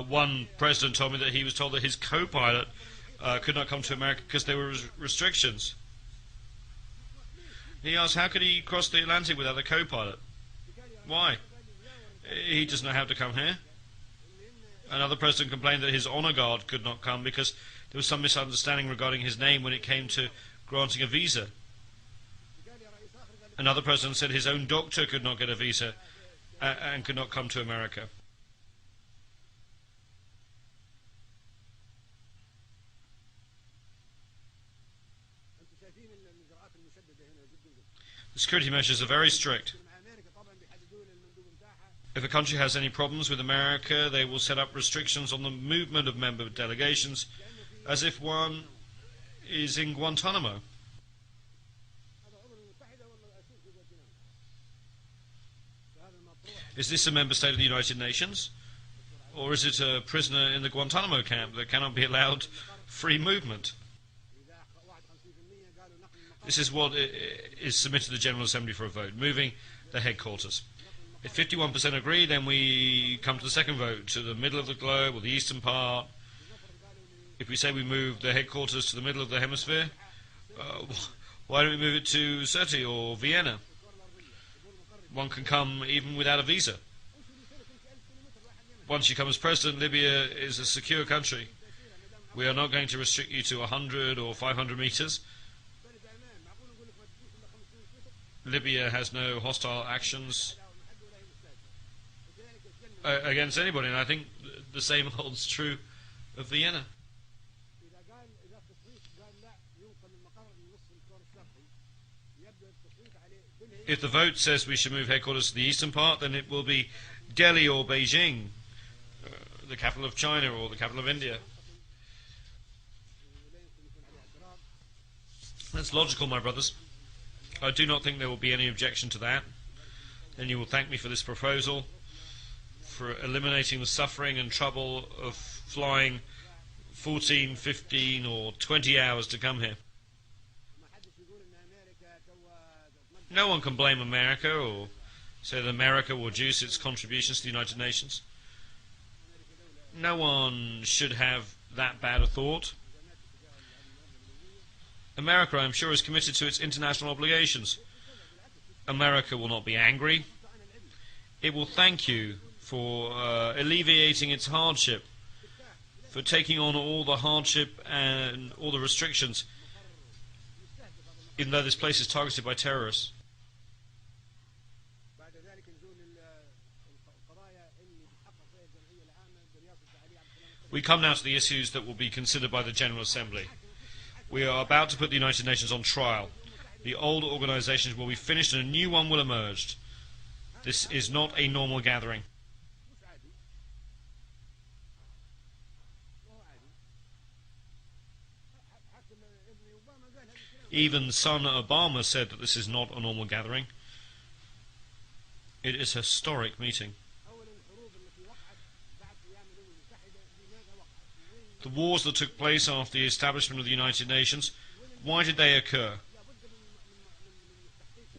One president told me that he was told that his co-pilot could not come to America because there were restrictions. He asked how could he cross the Atlantic without a co-pilot? Why? He doesn't know how to come here. Another president complained that his honor guard could not come because there was some misunderstanding regarding his name when it came to granting a visa. Another president said his own doctor could not get a visa and could not come to America. The security measures are very strict. If a country has any problems with America, they will set up restrictions on the movement of member delegations as if one is in Guantanamo. Is this a member state of the United Nations? Or is it a prisoner in the Guantanamo camp that cannot be allowed free movement? This is what is submitted to the General Assembly for a vote, moving the headquarters. If 51% agree, then we come to the second vote, to the middle of the globe, or the eastern part. If we say we move the headquarters to the middle of the hemisphere, why don't we move it to Sirte or Vienna? One can come even without a visa. Once you come as president, Libya is a secure country. We are not going to restrict you to 100 or 500 meters. Libya has no hostile actions against anybody, and I think the same holds true of Vienna. If the vote says we should move headquarters to the eastern part, then it will be Delhi or Beijing, the capital of China or the capital of India. That's logical, my brothers. I do not think there will be any objection to that. And you will thank me for this proposal, for eliminating the suffering and trouble of flying 14, 15 or 20 hours to come here. No one can blame America or say that America will reduce its contributions to the United Nations. No one should have that bad a thought. America, I'm sure, is committed to its international obligations. America will not be angry. It will thank you for alleviating its hardship, for taking on all the hardship and all the restrictions, even though this place is targeted by terrorists. We come now to the issues that will be considered by the General Assembly. We are about to put the United Nations on trial. The old organizations will be finished and a new one will emerge. This is not a normal gathering. Even son Obama said that this is not a normal gathering. It is a historic meeting. The wars that took place after the establishment of the United Nations, why did they occur?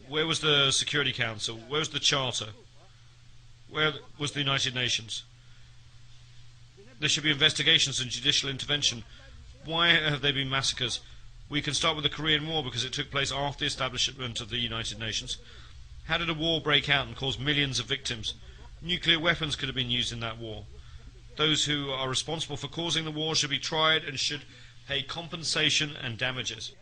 Where was the Security Council? Where was the Charter? Where was the United Nations? There should be investigations and judicial intervention. Why have there been massacres? We can start with the Korean War because it took place after the establishment of the United Nations. How did a war break out and cause millions of victims? Nuclear weapons could have been used in that war. Those who are responsible for causing the war should be tried and should pay compensation and damages.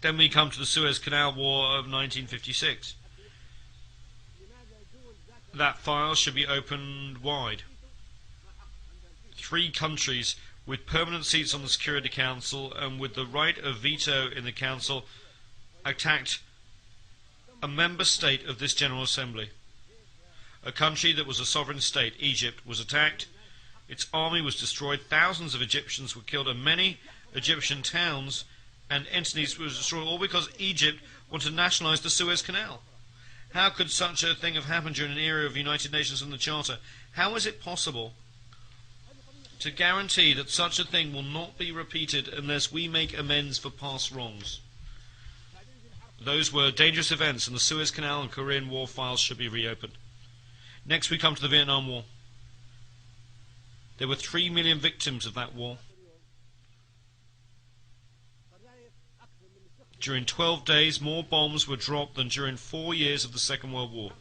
Then we come to the Suez Canal War of 1956. That file should be opened wide. 3 countries with permanent seats on the Security Council and with the right of veto in the Council attacked a member state of this General Assembly. A country that was a sovereign state, Egypt, was attacked. Its army was destroyed. Thousands of Egyptians were killed and many Egyptian towns and entities were destroyed, all because Egypt wanted to nationalize the Suez Canal. How could such a thing have happened during an era of United Nations and the Charter? How is it possible to guarantee that such a thing will not be repeated unless we make amends for past wrongs? Those were dangerous events, and the Suez Canal and Korean War files should be reopened. Next we come to the Vietnam War. There were 3 million victims of that war. During 12 days, more bombs were dropped than during 4 years of the Second World War.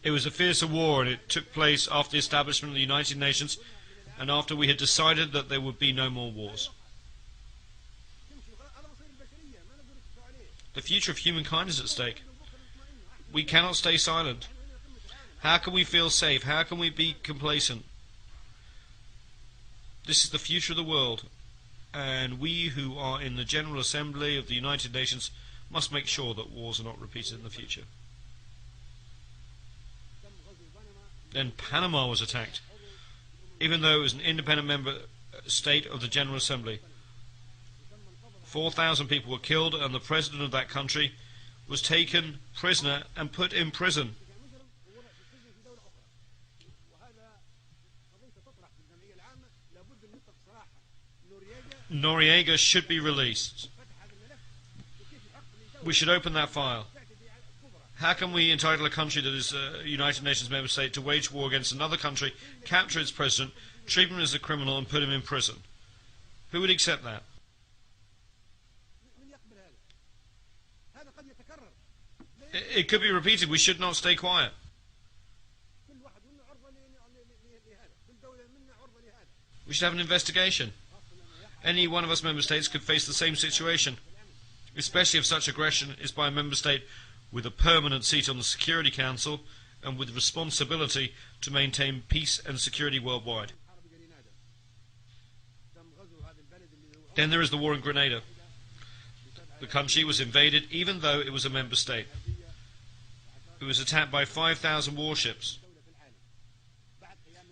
It was a fiercer war, and it took place after the establishment of the United Nations and after we had decided that there would be no more wars. The future of humankind is at stake. We cannot stay silent. How can we feel safe? How can we be complacent? This is the future of the world, and we who are in the General Assembly of the United Nations must make sure that wars are not repeated in the future. Then Panama was attacked, even though it was an independent member state of the General Assembly. 4,000 people were killed, and the president of that country was taken prisoner and put in prison. Noriega should be released. We should open that file. How can we entitle a country that is a United Nations member state to wage war against another country, capture its president, treat him as a criminal and put him in prison? Who would accept that? It could be repeated. We should not stay quiet. We should have an investigation. Any one of us member states could face the same situation, especially if such aggression is by a member state with a permanent seat on the Security Council and with responsibility to maintain peace and security worldwide. Then there is the war in Grenada. The country was invaded even though it was a member state. It was attacked by 5,000 warships,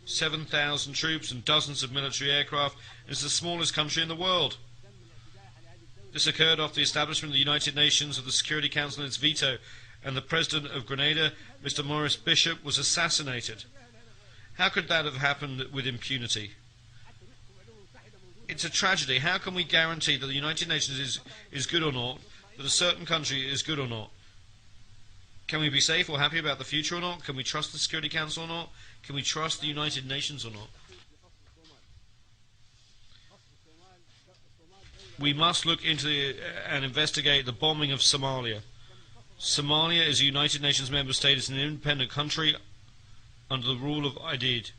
7,000 troops and dozens of military aircraft. It's the smallest country in the world. This occurred after the establishment of the United Nations, of the Security Council and its veto, and the president of Grenada, Mr. Maurice Bishop, was assassinated. How could that have happened with impunity? It's a tragedy. How can we guarantee that the United Nations is good or not, that a certain country is good or not? Can we be safe or happy about the future or not? Can we trust the Security Council or not? Can we trust the United Nations or not? We must look into and investigate the bombing of Somalia. Somalia is a United Nations member state. It's an independent country under the rule of IDID.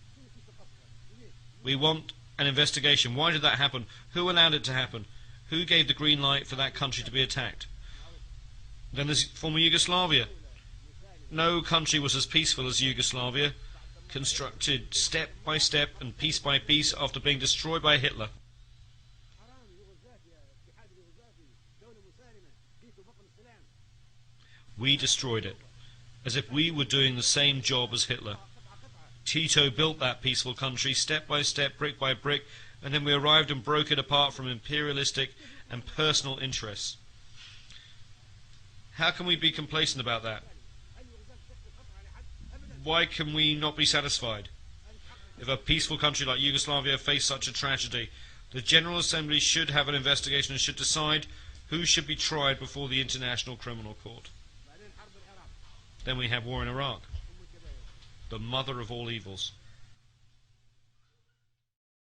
We want an investigation. Why did that happen? Who allowed it to happen? Who gave the green light for that country to be attacked? Then there's former Yugoslavia. No country was as peaceful as Yugoslavia, constructed step by step and piece by piece after being destroyed by Hitler. We destroyed it, as if we were doing the same job as Hitler. Tito built that peaceful country step by step, brick by brick, and then we arrived and broke it apart from imperialistic and personal interests. How can we be complacent about that? Why can we not be satisfied? If a peaceful country like Yugoslavia faced such a tragedy, the General Assembly should have an investigation and should decide who should be tried before the International Criminal Court. Then we have war in Iraq, the mother of all evils.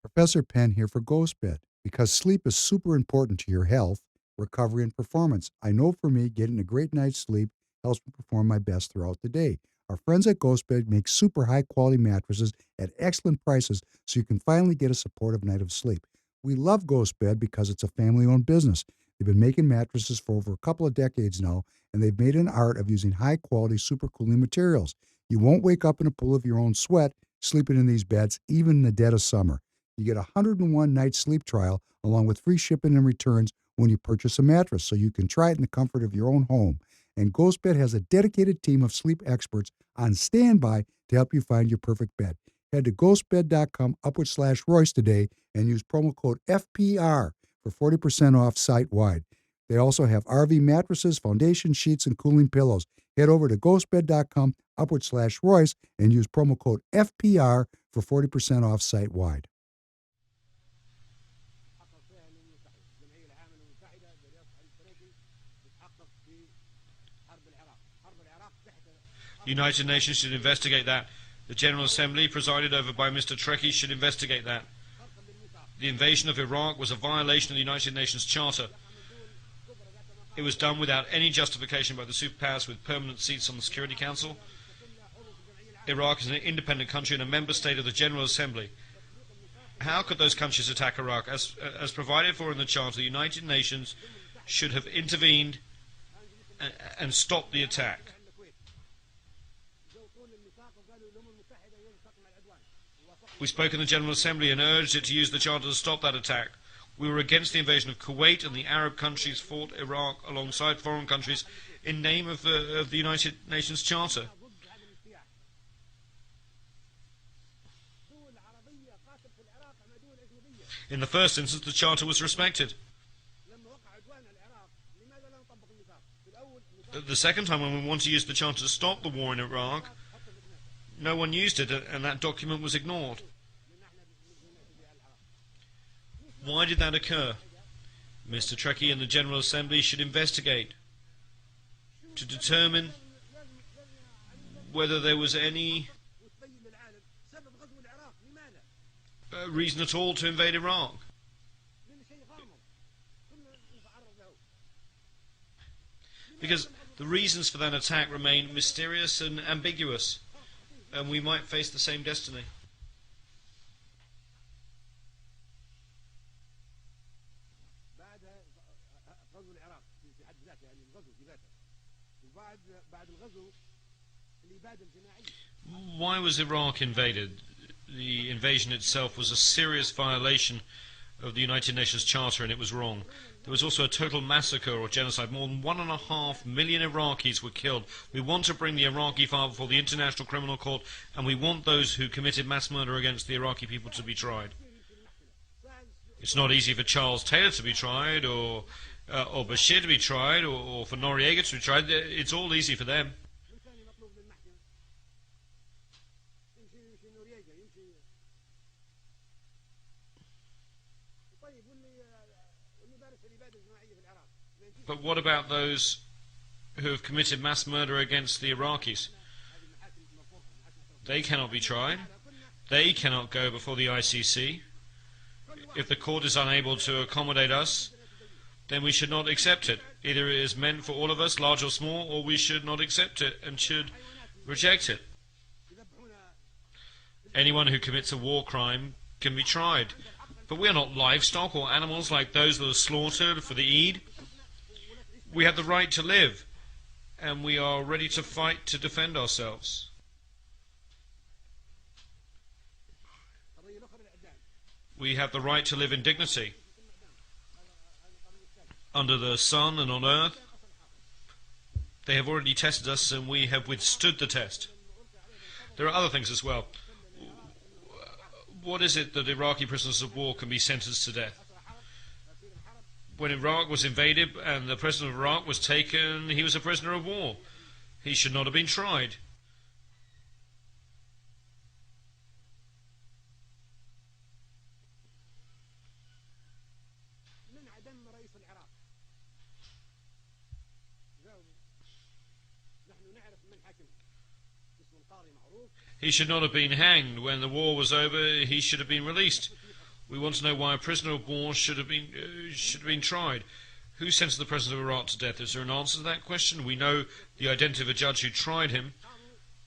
Professor Penn here for GhostBed, because sleep is super important to your health, recovery, and performance. I know for me, getting a great night's sleep helps me perform my best throughout the day. Our friends at GhostBed make super high-quality mattresses at excellent prices so you can finally get a supportive night of sleep. We love GhostBed because it's a family-owned business. They've been making mattresses for over a couple of decades now, and they've made an art of using high-quality, super cooling materials. You won't wake up in a pool of your own sweat sleeping in these beds, even in the dead of summer. You get a 101-night sleep trial along with free shipping and returns when you purchase a mattress, so you can try it in the comfort of your own home. And GhostBed has a dedicated team of sleep experts on standby to help you find your perfect bed. Head to ghostbed.com/Royce today and use promo code FPR for 40% off site-wide. They also have RV mattresses, foundation sheets, and cooling pillows. Head over to ghostbed.com/Royce and use promo code FPR for 40% off site-wide. The United Nations should investigate that. The General Assembly, presided over by Mr. Trekkie, should investigate that. The invasion of Iraq was a violation of the United Nations Charter. It was done without any justification by the superpowers with permanent seats on the Security Council. Iraq is an independent country and a member state of the General Assembly. How could those countries attack Iraq? As provided for in the Charter, the United Nations should have intervened and stopped the attack. We spoke in the General Assembly and urged it to use the Charter to stop that attack. We were against the invasion of Kuwait, and the Arab countries fought Iraq alongside foreign countries in name of the United Nations Charter. In the first instance, the Charter was respected. The second time, when we wanted to use the Charter to stop the war in Iraq, no one used it, and that document was ignored. Why did that occur? Mr. Trekkie and the General Assembly should investigate to determine whether there was any reason at all to invade Iraq. Because the reasons for that attack remain mysterious and ambiguous, and we might face the same destiny. Why was Iraq invaded? The invasion itself was a serious violation of the United Nations Charter, and it was wrong. There was also a total massacre or genocide. More than 1.5 million Iraqis were killed. We want to bring the Iraqi file before the International Criminal Court, and we want those who committed mass murder against the Iraqi people to be tried. It's not easy for Charles Taylor to be tried, or or Bashir to be tried, or for Noriega to be tried. It's all easy for them. من ثاني مطلوب للمحكمة يمشي نوريجا يمشي. طيب واللي بارس الإبادة الجماعية في العراق. But what about those who have committed mass murder against the Iraqis? They cannot be tried. They cannot go before the ICC. If the court is unable to accommodate us, then we should not accept it. Either it is meant for all of us, large or small, or we should not accept it and should reject it. Anyone who commits a war crime can be tried. But we are not livestock or animals like those that are slaughtered for the Eid. We have the right to live, and we are ready to fight to defend ourselves. We have the right to live in dignity under the sun and on earth. They have already tested us, and we have withstood the test. There are other things as well. What is it that Iraqi prisoners of war can be sentenced to death? When Iraq was invaded and the president of Iraq was taken, he was a prisoner of war. He should not have been tried. He should not have been hanged. When the war was over, he should have been released. We want to know why a prisoner of war should have been tried. Who sentenced the president of Iraq to death? Is there an answer to that question? We know the identity of a judge who tried him,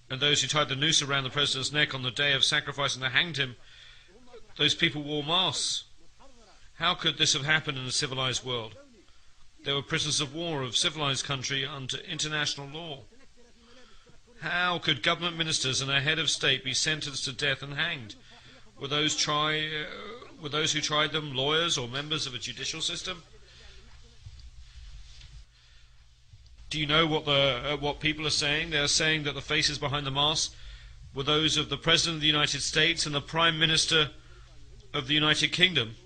and those who tied the noose around the president's neck on the day of sacrifice and hanged him. Those people wore masks. How could this have happened in a civilized world? They were prisoners of war of civilized country under international law. How could government ministers and a head of state be sentenced to death and hanged? Were those who tried them lawyers or members of a judicial system? Do you know what people are saying? They are saying that the faces behind the mask were those of the President of the United States and the Prime Minister of the United Kingdom.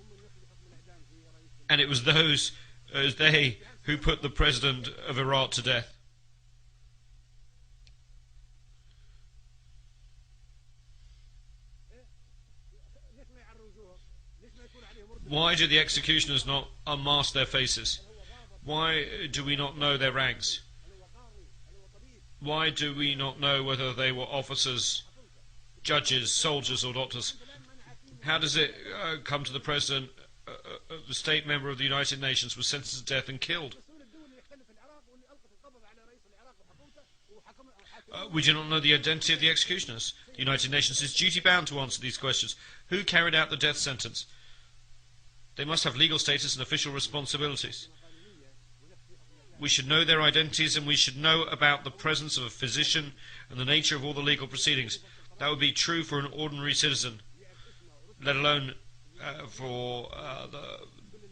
And it was they who put the President of Iraq to death. Why do the executioners not unmask their faces? Why do we not know their ranks? Why do we not know whether they were officers, judges, soldiers or doctors? How does it come to the President, the state member of the United Nations, was sentenced to death and killed? We do not know the identity of the executioners. The United Nations is duty-bound to answer these questions. Who carried out the death sentence? They must have legal status and official responsibilities. We should know their identities, and we should know about the presence of a physician and the nature of all the legal proceedings. That would be true for an ordinary citizen, let alone for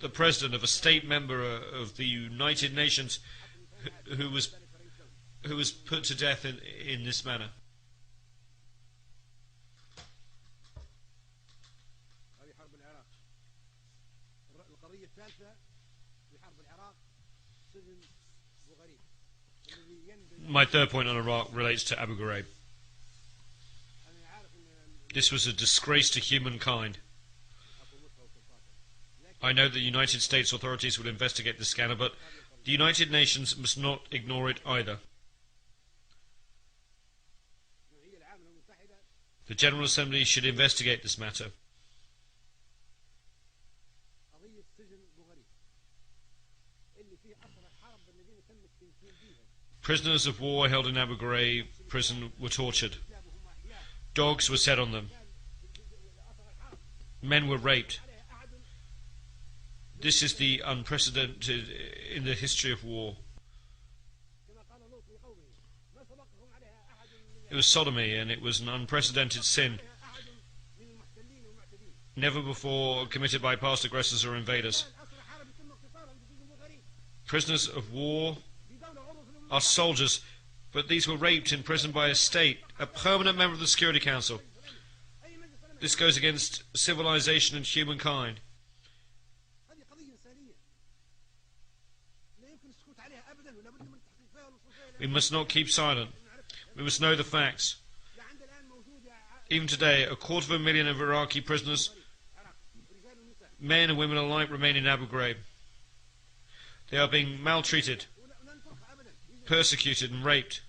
the president of a state member of the United Nations who was put to death in this manner. My third point on Iraq relates to Abu Ghraib. This was a disgrace to humankind. I know the United States authorities will investigate the scandal, but the United Nations must not ignore it either. The General Assembly should investigate this matter. Prisoners of war held in Abu Ghraib prison were tortured. Dogs were set on them. Men were raped. This is the unprecedented in the history of war. It was sodomy, and it was an unprecedented sin, never before committed by past aggressors or invaders. Prisoners of war are soldiers, but these were raped in prison by a state, a permanent member of the Security Council. This goes against civilization and humankind. We must not keep silent. We must know the facts. Even today, 250,000 of Iraqi prisoners, men and women alike, remain in Abu Ghraib. They are being maltreated, persecuted and raped.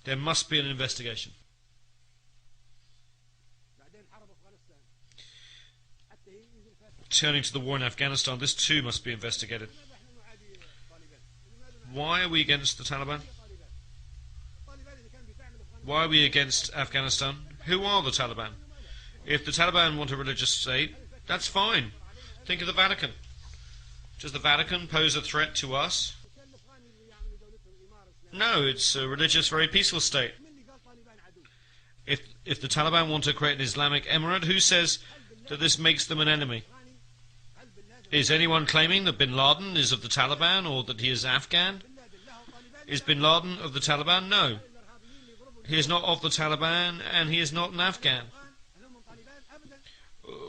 There must be an investigation. Turning to the war in Afghanistan, this too must be investigated. Why are we against the Taliban? Why are we against Afghanistan? Who are the Taliban? If the Taliban want a religious state, that's fine. Think of the Vatican. Does the Vatican pose a threat to us? No, it's a religious, very peaceful state. If the Taliban want to create an Islamic emirate, who says that this makes them an enemy? Is anyone claiming that bin Laden is of the Taliban or that he is Afghan? Is bin Laden of the Taliban? No. He is not of the Taliban and he is not an Afghan.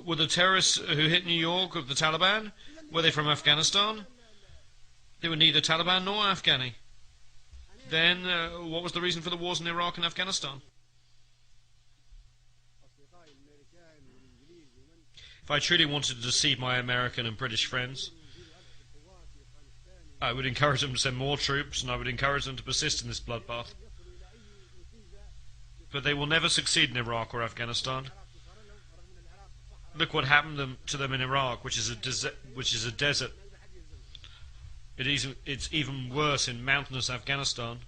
Were the terrorists who hit New York of the Taliban? Were they from Afghanistan? They were neither Taliban nor Afghani. Then what was the reason for the wars in Iraq and Afghanistan? If I truly wanted to deceive my American and British friends, I would encourage them to send more troops and I would encourage them to persist in this bloodbath. But they will never succeed in Iraq or Afghanistan. Look what happened to them in Iraq, which is a desert. It's even worse in mountainous Afghanistan.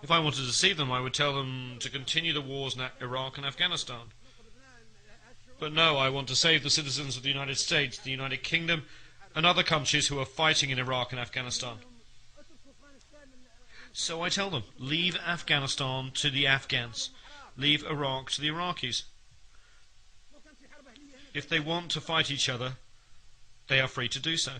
If I wanted to deceive them, I would tell them to continue the wars in Iraq and Afghanistan. But no, I want to save the citizens of the United States, the United Kingdom, and other countries who are fighting in Iraq and Afghanistan. So I tell them, leave Afghanistan to the Afghans. Leave Iraq to the Iraqis. If they want to fight each other, they are free to do so.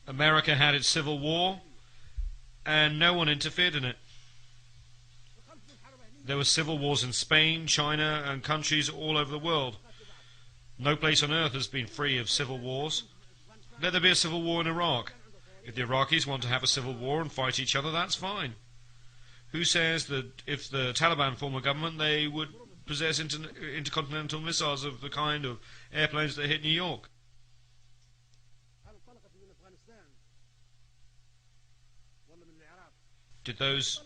America had its civil war, and no one interfered in it. There were civil wars in Spain, China, and countries all over the world. No place on earth has been free of civil wars. Let there be a civil war in Iraq. If the Iraqis want to have a civil war and fight each other, that's fine. Who says that if the Taliban form a government, they would possess intercontinental missiles of the kind of airplanes that hit New York? Did those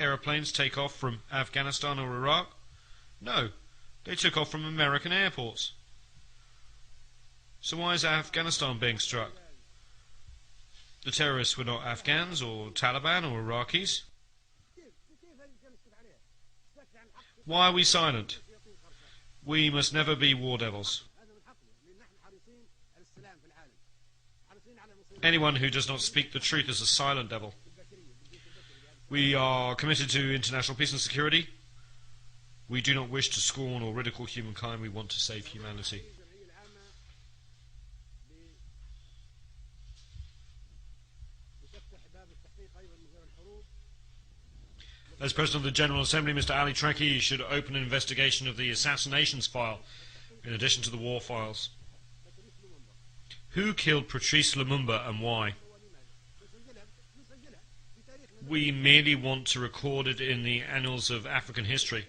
aeroplanes take off from Afghanistan or Iraq? No, they took off from American airports. So why is Afghanistan being struck? The terrorists were not Afghans or Taliban or Iraqis. Why are we silent? We must never be war devils. Anyone who does not speak the truth is a silent devil. We are committed to international peace and security. We do not wish to scorn or ridicule humankind. We want to save humanity. As President of the General Assembly, Mr. Ali Treki should open an investigation of the assassinations file, in addition to the war files. Who killed Patrice Lumumba and why? We merely want to record it in the annals of African history.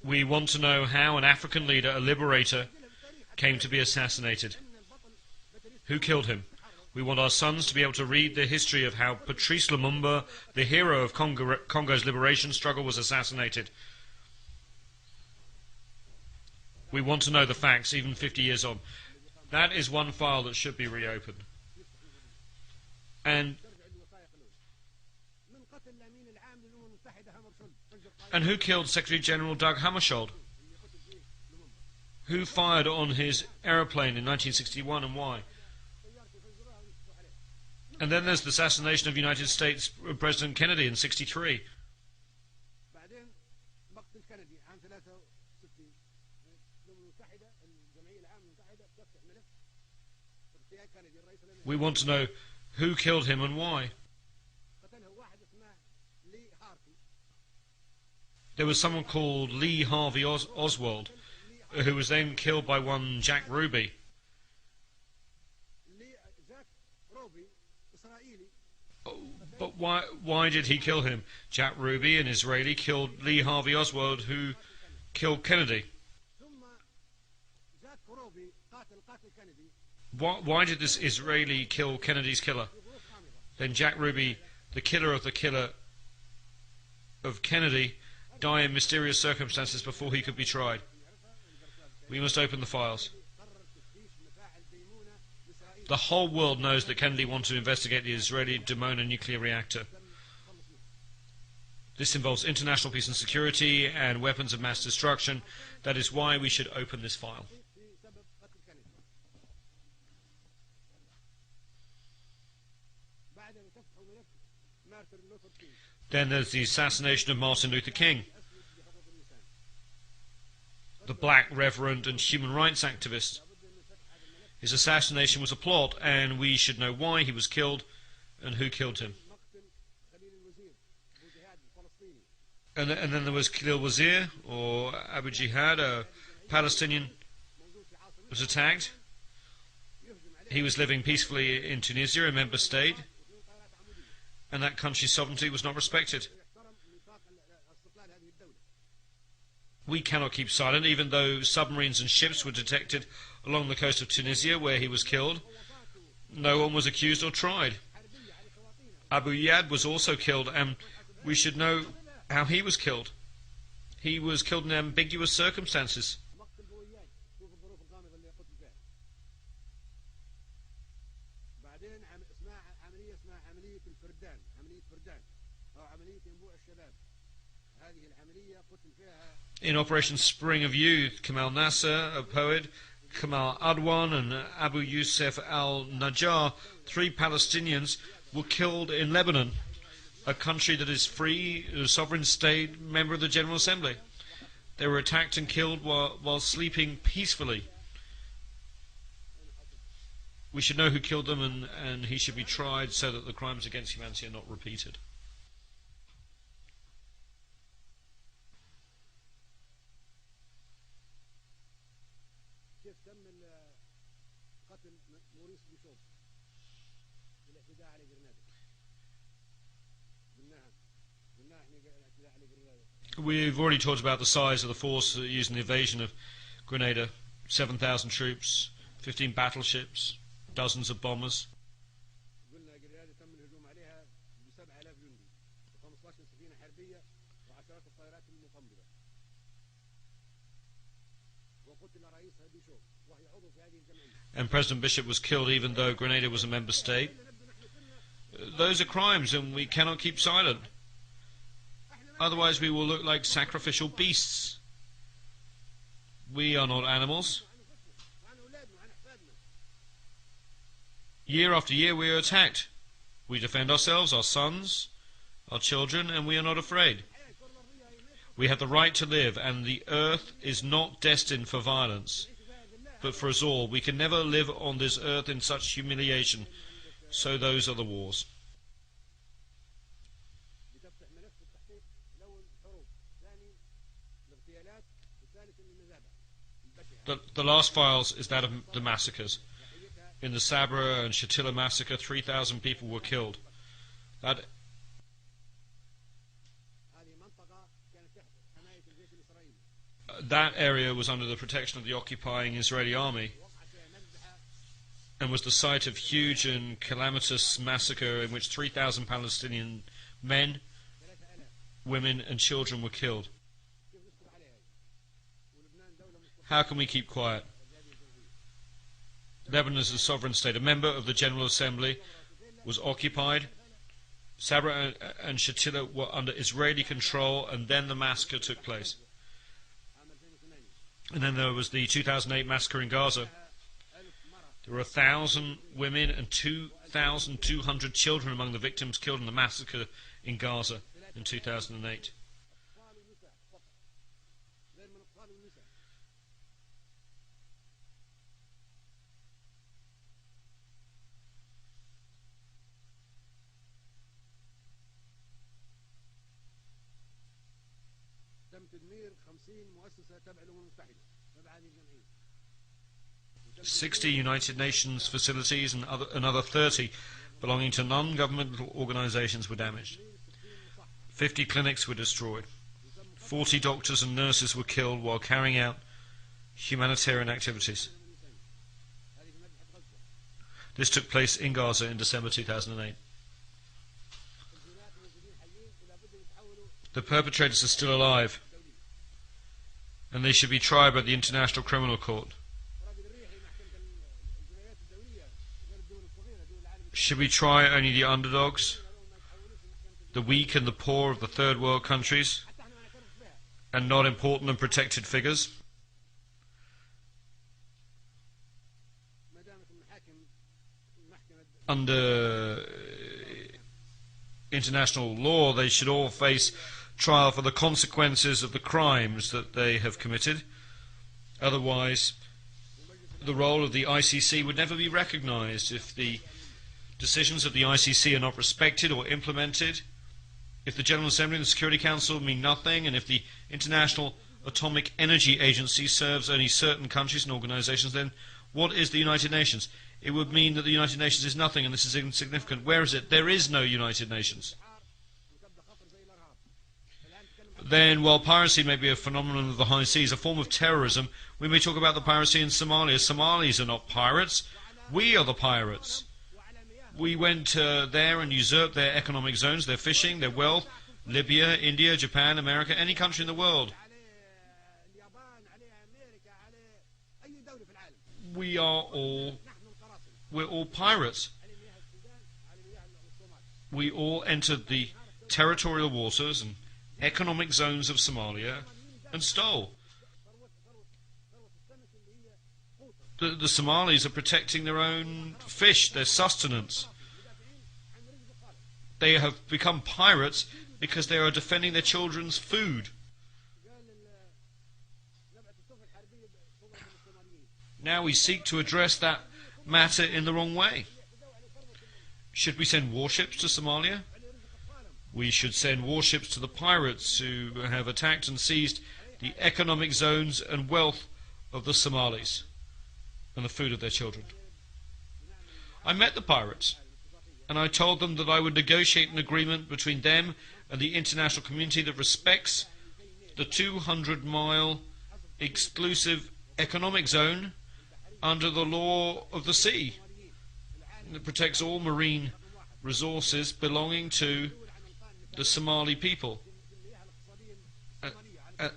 We want to know how an African leader, a liberator, came to be assassinated. Who killed him? We want our sons to be able to read the history of how Patrice Lumumba, the hero of Congo's liberation struggle, was assassinated. We want to know the facts, even 50 years on. That is one file that should be reopened. And who killed Secretary General Doug Hammarskjöld? Who fired on his aeroplane in 1961 and why? And then there's the assassination of United States President Kennedy in 1963. We want to know who killed him and why. There was someone called Lee Harvey Oswald, who was then killed by one Jack Ruby. But why did he kill him? Jack Ruby, an Israeli, killed Lee Harvey Oswald, who killed Kennedy. Why did this Israeli kill Kennedy's killer? Then Jack Ruby, the killer of Kennedy, died in mysterious circumstances before he could be tried. We must open the files. The whole world knows that Kennedy wanted to investigate the Israeli Dimona nuclear reactor. This involves international peace and security and weapons of mass destruction. That is why we should open this file. Then there's the assassination of Martin Luther King, the black reverend and human rights activist. His assassination was a plot, and we should know why he was killed and who killed him. And then there was Khalil Wazir, or Abu Jihad, a Palestinian, was attacked. He was living peacefully in Tunisia, a member state, and that country's sovereignty was not respected. We cannot keep silent, even though submarines and ships were detected along the coast of Tunisia where he was killed. No one was accused or tried. Abu Yad was also killed, and we should know how he was killed. He was killed in ambiguous circumstances. In Operation Spring of Youth, Kamal Nasser, a poet, Kamal Adwan and Abu Yusuf al-Najjar, 3 Palestinians, were killed in Lebanon, a country that is free, a sovereign state, member of the General Assembly. They were attacked and killed while sleeping peacefully. We should know who killed them, and he should be tried so that the crimes against humanity are not repeated. We've already talked about the size of the force used in the invasion of Grenada. 7,000 troops, 15 battleships, dozens of bombers. And President Bishop was killed even though Grenada was a member state. Those are crimes, and we cannot keep silent. Otherwise we will look like sacrificial beasts. We are not animals. Year after year we are attacked. We defend ourselves, our sons, our children, and we are not afraid. We have the right to live, and the earth is not destined for violence, but for us all. We can never live on this earth in such humiliation. So those are the wars. The last files is that of the massacres. In the Sabra and Shatila massacre, 3,000 people were killed. That area was under the protection of the occupying Israeli army and was the site of huge and calamitous massacre in which 3,000 Palestinian men, women and children were killed. How can we keep quiet? Lebanon is a sovereign state. A member of the General Assembly was occupied. Sabra and Shatila were under Israeli control, and then the massacre took place. And then there was the 2008 massacre in Gaza. There were 1,000 women and 2,200 children among the victims killed in the massacre in Gaza in 2008. وتدمير 50 مؤسسة تابعة للأمم المتحدة تبع هذه الجمعية. 60 United Nations facilities and another 30 belonging to non-governmental organizations were damaged. 50 clinics were destroyed. 40 doctors and nurses were killed while carrying out humanitarian activities. This took place in Gaza in December 2008. The perpetrators are still alive, and they should be tried by the International Criminal Court. Should we try only the underdogs, the weak and the poor of the third world countries, and not important and protected figures? Under international law, they should all face trial for the consequences of the crimes that they have committed. Otherwise, the role of the ICC would never be recognized. If the decisions of the ICC are not respected or implemented, if the General Assembly and the Security Council mean nothing, and if the International Atomic Energy Agency serves only certain countries and organizations, then what is the United Nations? It would mean that the United Nations is nothing, and this is insignificant. Where is it? There is no United Nations. Then, while piracy may be a phenomenon of the high seas, a form of terrorism, we may talk about the piracy in Somalia. Somalis are not pirates. We are the pirates. We went there and usurped their economic zones, their fishing, their wealth. Libya, India, Japan, America, any country in the world. We're all pirates. We all entered the territorial waters and economic zones of Somalia and stole. The Somalis are protecting their own fish, their sustenance. They have become pirates because they are defending their children's food. Now we seek to address that matter in the wrong way. Should we send warships to Somalia? We should send warships to the pirates who have attacked and seized the economic zones and wealth of the Somalis and the food of their children. I met the pirates, and I told them that I would negotiate an agreement between them and the international community that respects the 200-mile exclusive economic zone under the law of the sea. It protects all marine resources belonging to the Somali people.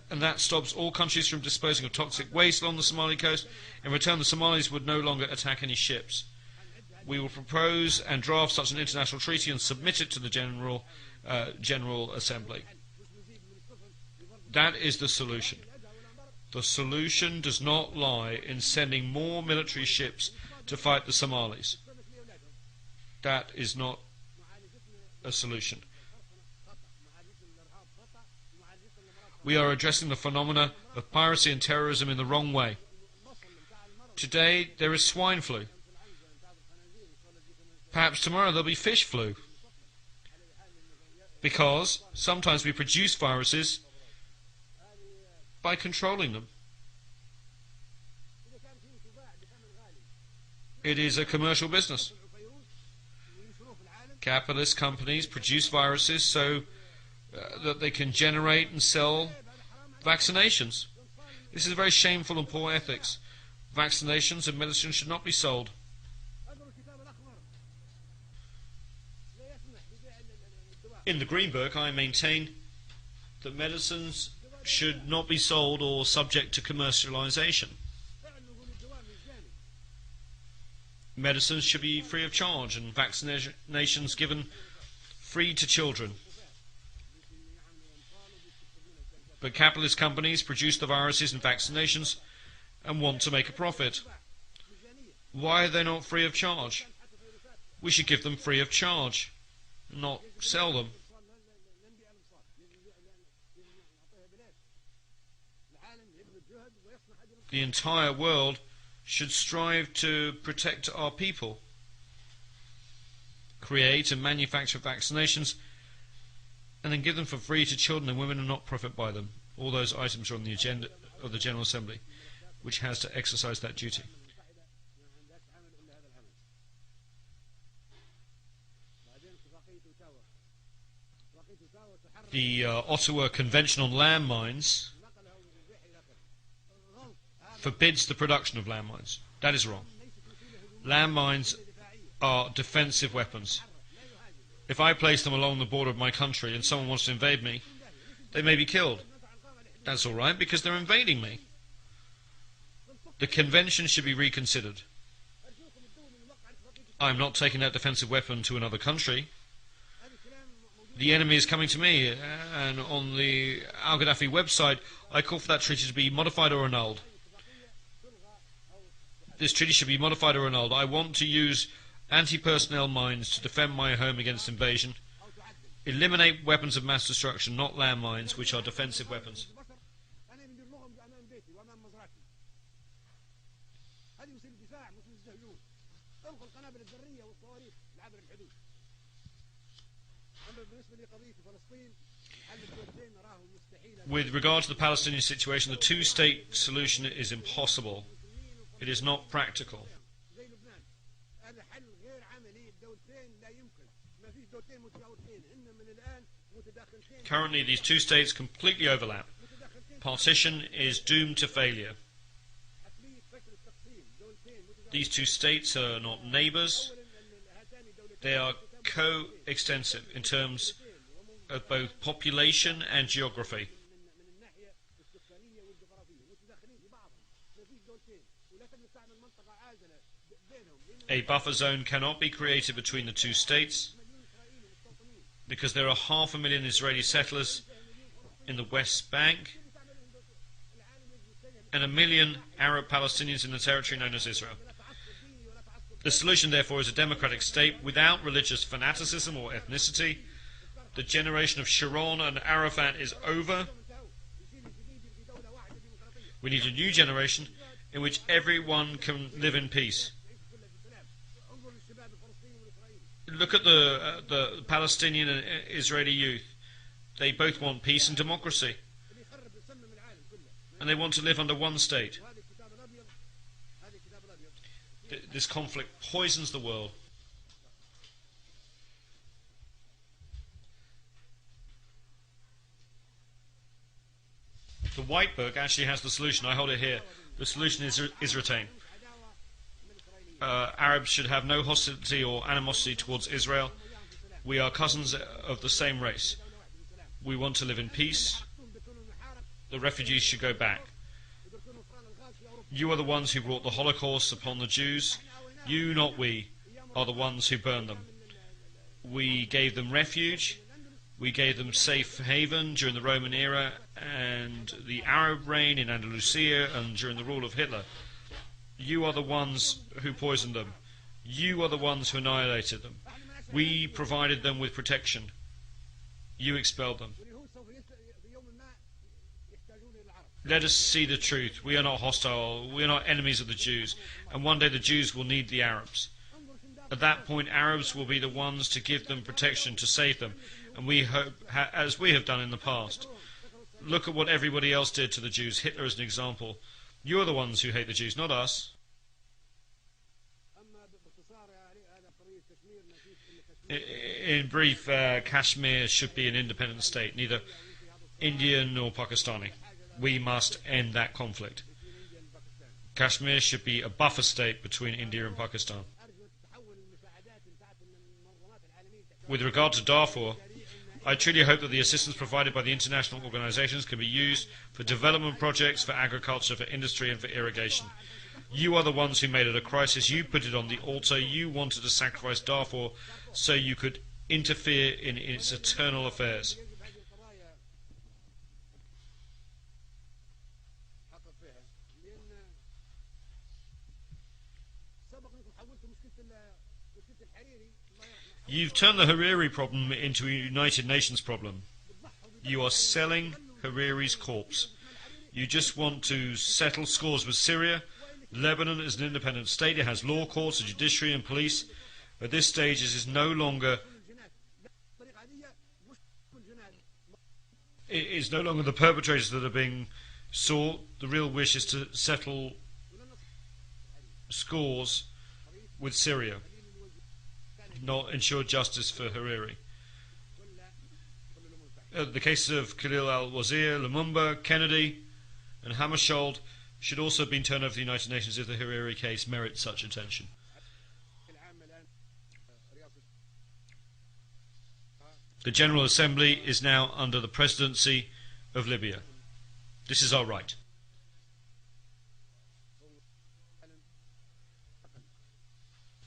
And that stops all countries from disposing of toxic waste along the Somali coast. In return, the Somalis would no longer attack any ships. We will propose and draft such an international treaty and submit it to the General Assembly. That is the solution. The solution does not lie in sending more military ships to fight the Somalis. That is not a solution. We are addressing the phenomena of piracy and terrorism in the wrong way. Today there is swine flu. Perhaps tomorrow there'll be fish flu. Because sometimes we produce viruses by controlling them. It is a commercial business. Capitalist companies produce viruses so that they can generate and sell vaccinations. This is very shameful and poor ethics. Vaccinations and medicine should not be sold. In the Green Book, I maintain that medicines should not be sold or subject to commercialization. Medicines should be free of charge and vaccinations given free to children. But capitalist companies produce the viruses and vaccinations and want to make a profit. Why are they not free of charge? We should give them free of charge, not sell them. The entire world should strive to protect our people, create and manufacture vaccinations, and then give them for free to children and women and not profit by them. All those items are on the agenda of the General Assembly, which has to exercise that duty. The Ottawa Convention on Landmines forbids the production of landmines. That is wrong. Landmines are defensive weapons. If I place them along the border of my country and someone wants to invade me, they may be killed. That's all right, because they're invading me. The convention should be reconsidered. I'm not taking that defensive weapon to another country. The enemy is coming to me, and on the Gaddafi website, I call for that treaty to be modified or annulled. This treaty should be modified or annulled. I want to use anti-personnel mines to defend my home against invasion. Eliminate weapons of mass destruction, not landmines, which are defensive weapons. With regard to the Palestinian situation, the two-state solution is impossible. It is not practical. Currently, these two states completely overlap. Partition is doomed to failure. These two states are not neighbours. They are co-extensive in terms of both population and geography. A buffer zone cannot be created between the two states because there are 500,000 Israeli settlers in the West Bank and 1 million Arab Palestinians in the territory known as Israel. The solution, therefore, is a democratic state without religious fanaticism or ethnicity. The generation of Sharon and Arafat is over. We need a new generation in which everyone can live in peace. Look at the Palestinian and Israeli youth. They both want peace and democracy. And they want to live under one state. This conflict poisons the world. The White Book actually has the solution. I hold it here. The solution is retained. Arabs should have no hostility or animosity towards Israel. We are cousins of the same race. We want to live in peace. The refugees should go back. You are the ones who brought the Holocaust upon the Jews. You, not we, are the ones who burned them. We gave them refuge. We gave them safe haven during the Roman era and the Arab reign in Andalusia and during the rule of Hitler. You are the ones who poisoned them. You are the ones who annihilated them. We provided them with protection. You expelled them. Let us see the truth. We are not hostile. We are not enemies of the Jews. And one day the Jews will need the Arabs. At that point, Arabs will be the ones to give them protection, to save them. And we hope, as we have done in the past. Look at what everybody else did to the Jews. Hitler is an example. You are the ones who hate the Jews, not us. In brief, Kashmir should be an independent state, neither Indian nor Pakistani. We must end that conflict. Kashmir should be a buffer state between India and Pakistan. With regard to Darfur, I truly hope that the assistance provided by the international organisations can be used for development projects, for agriculture, for industry and for irrigation. You are the ones who made it a crisis. You put it on the altar. You wanted to sacrifice Darfur so you could interfere in its eternal affairs. You've turned the Hariri problem into a United Nations problem. You are selling Hariri's corpse. You just want to settle scores with Syria. Lebanon is an independent state. It has law courts, a judiciary and police. At this stage, it is no longer It is no longer the perpetrators that are being sought. The real wish is to settle scores with Syria, not ensure justice for Hariri. The cases of Khalil al-Wazir, Lumumba, Kennedy and Hammarskjöld should also have been turned over to the United Nations if the Hariri case merits such attention. The General Assembly is now under the presidency of Libya. This is our right.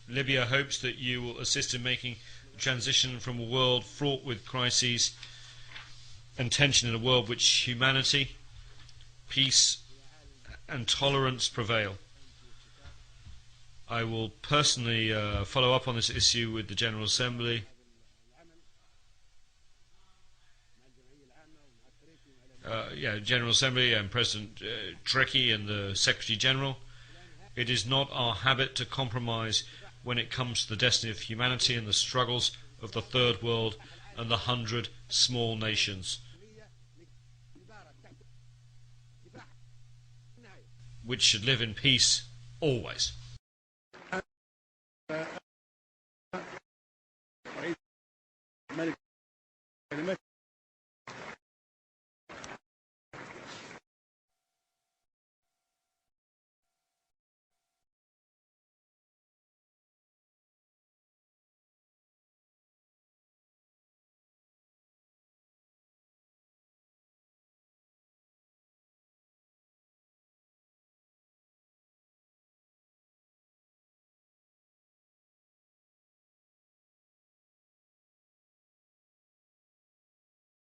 Libya hopes that you will assist in making the transition from a world fraught with crises and tension in a world which humanity, peace and tolerance prevail. I will personally follow up on this issue with the General Assembly. General Assembly and President Trekkie and the Secretary General. It is not our habit to compromise when it comes to the destiny of humanity and the struggles of the Third World and the 100 small nations, which should live in peace always.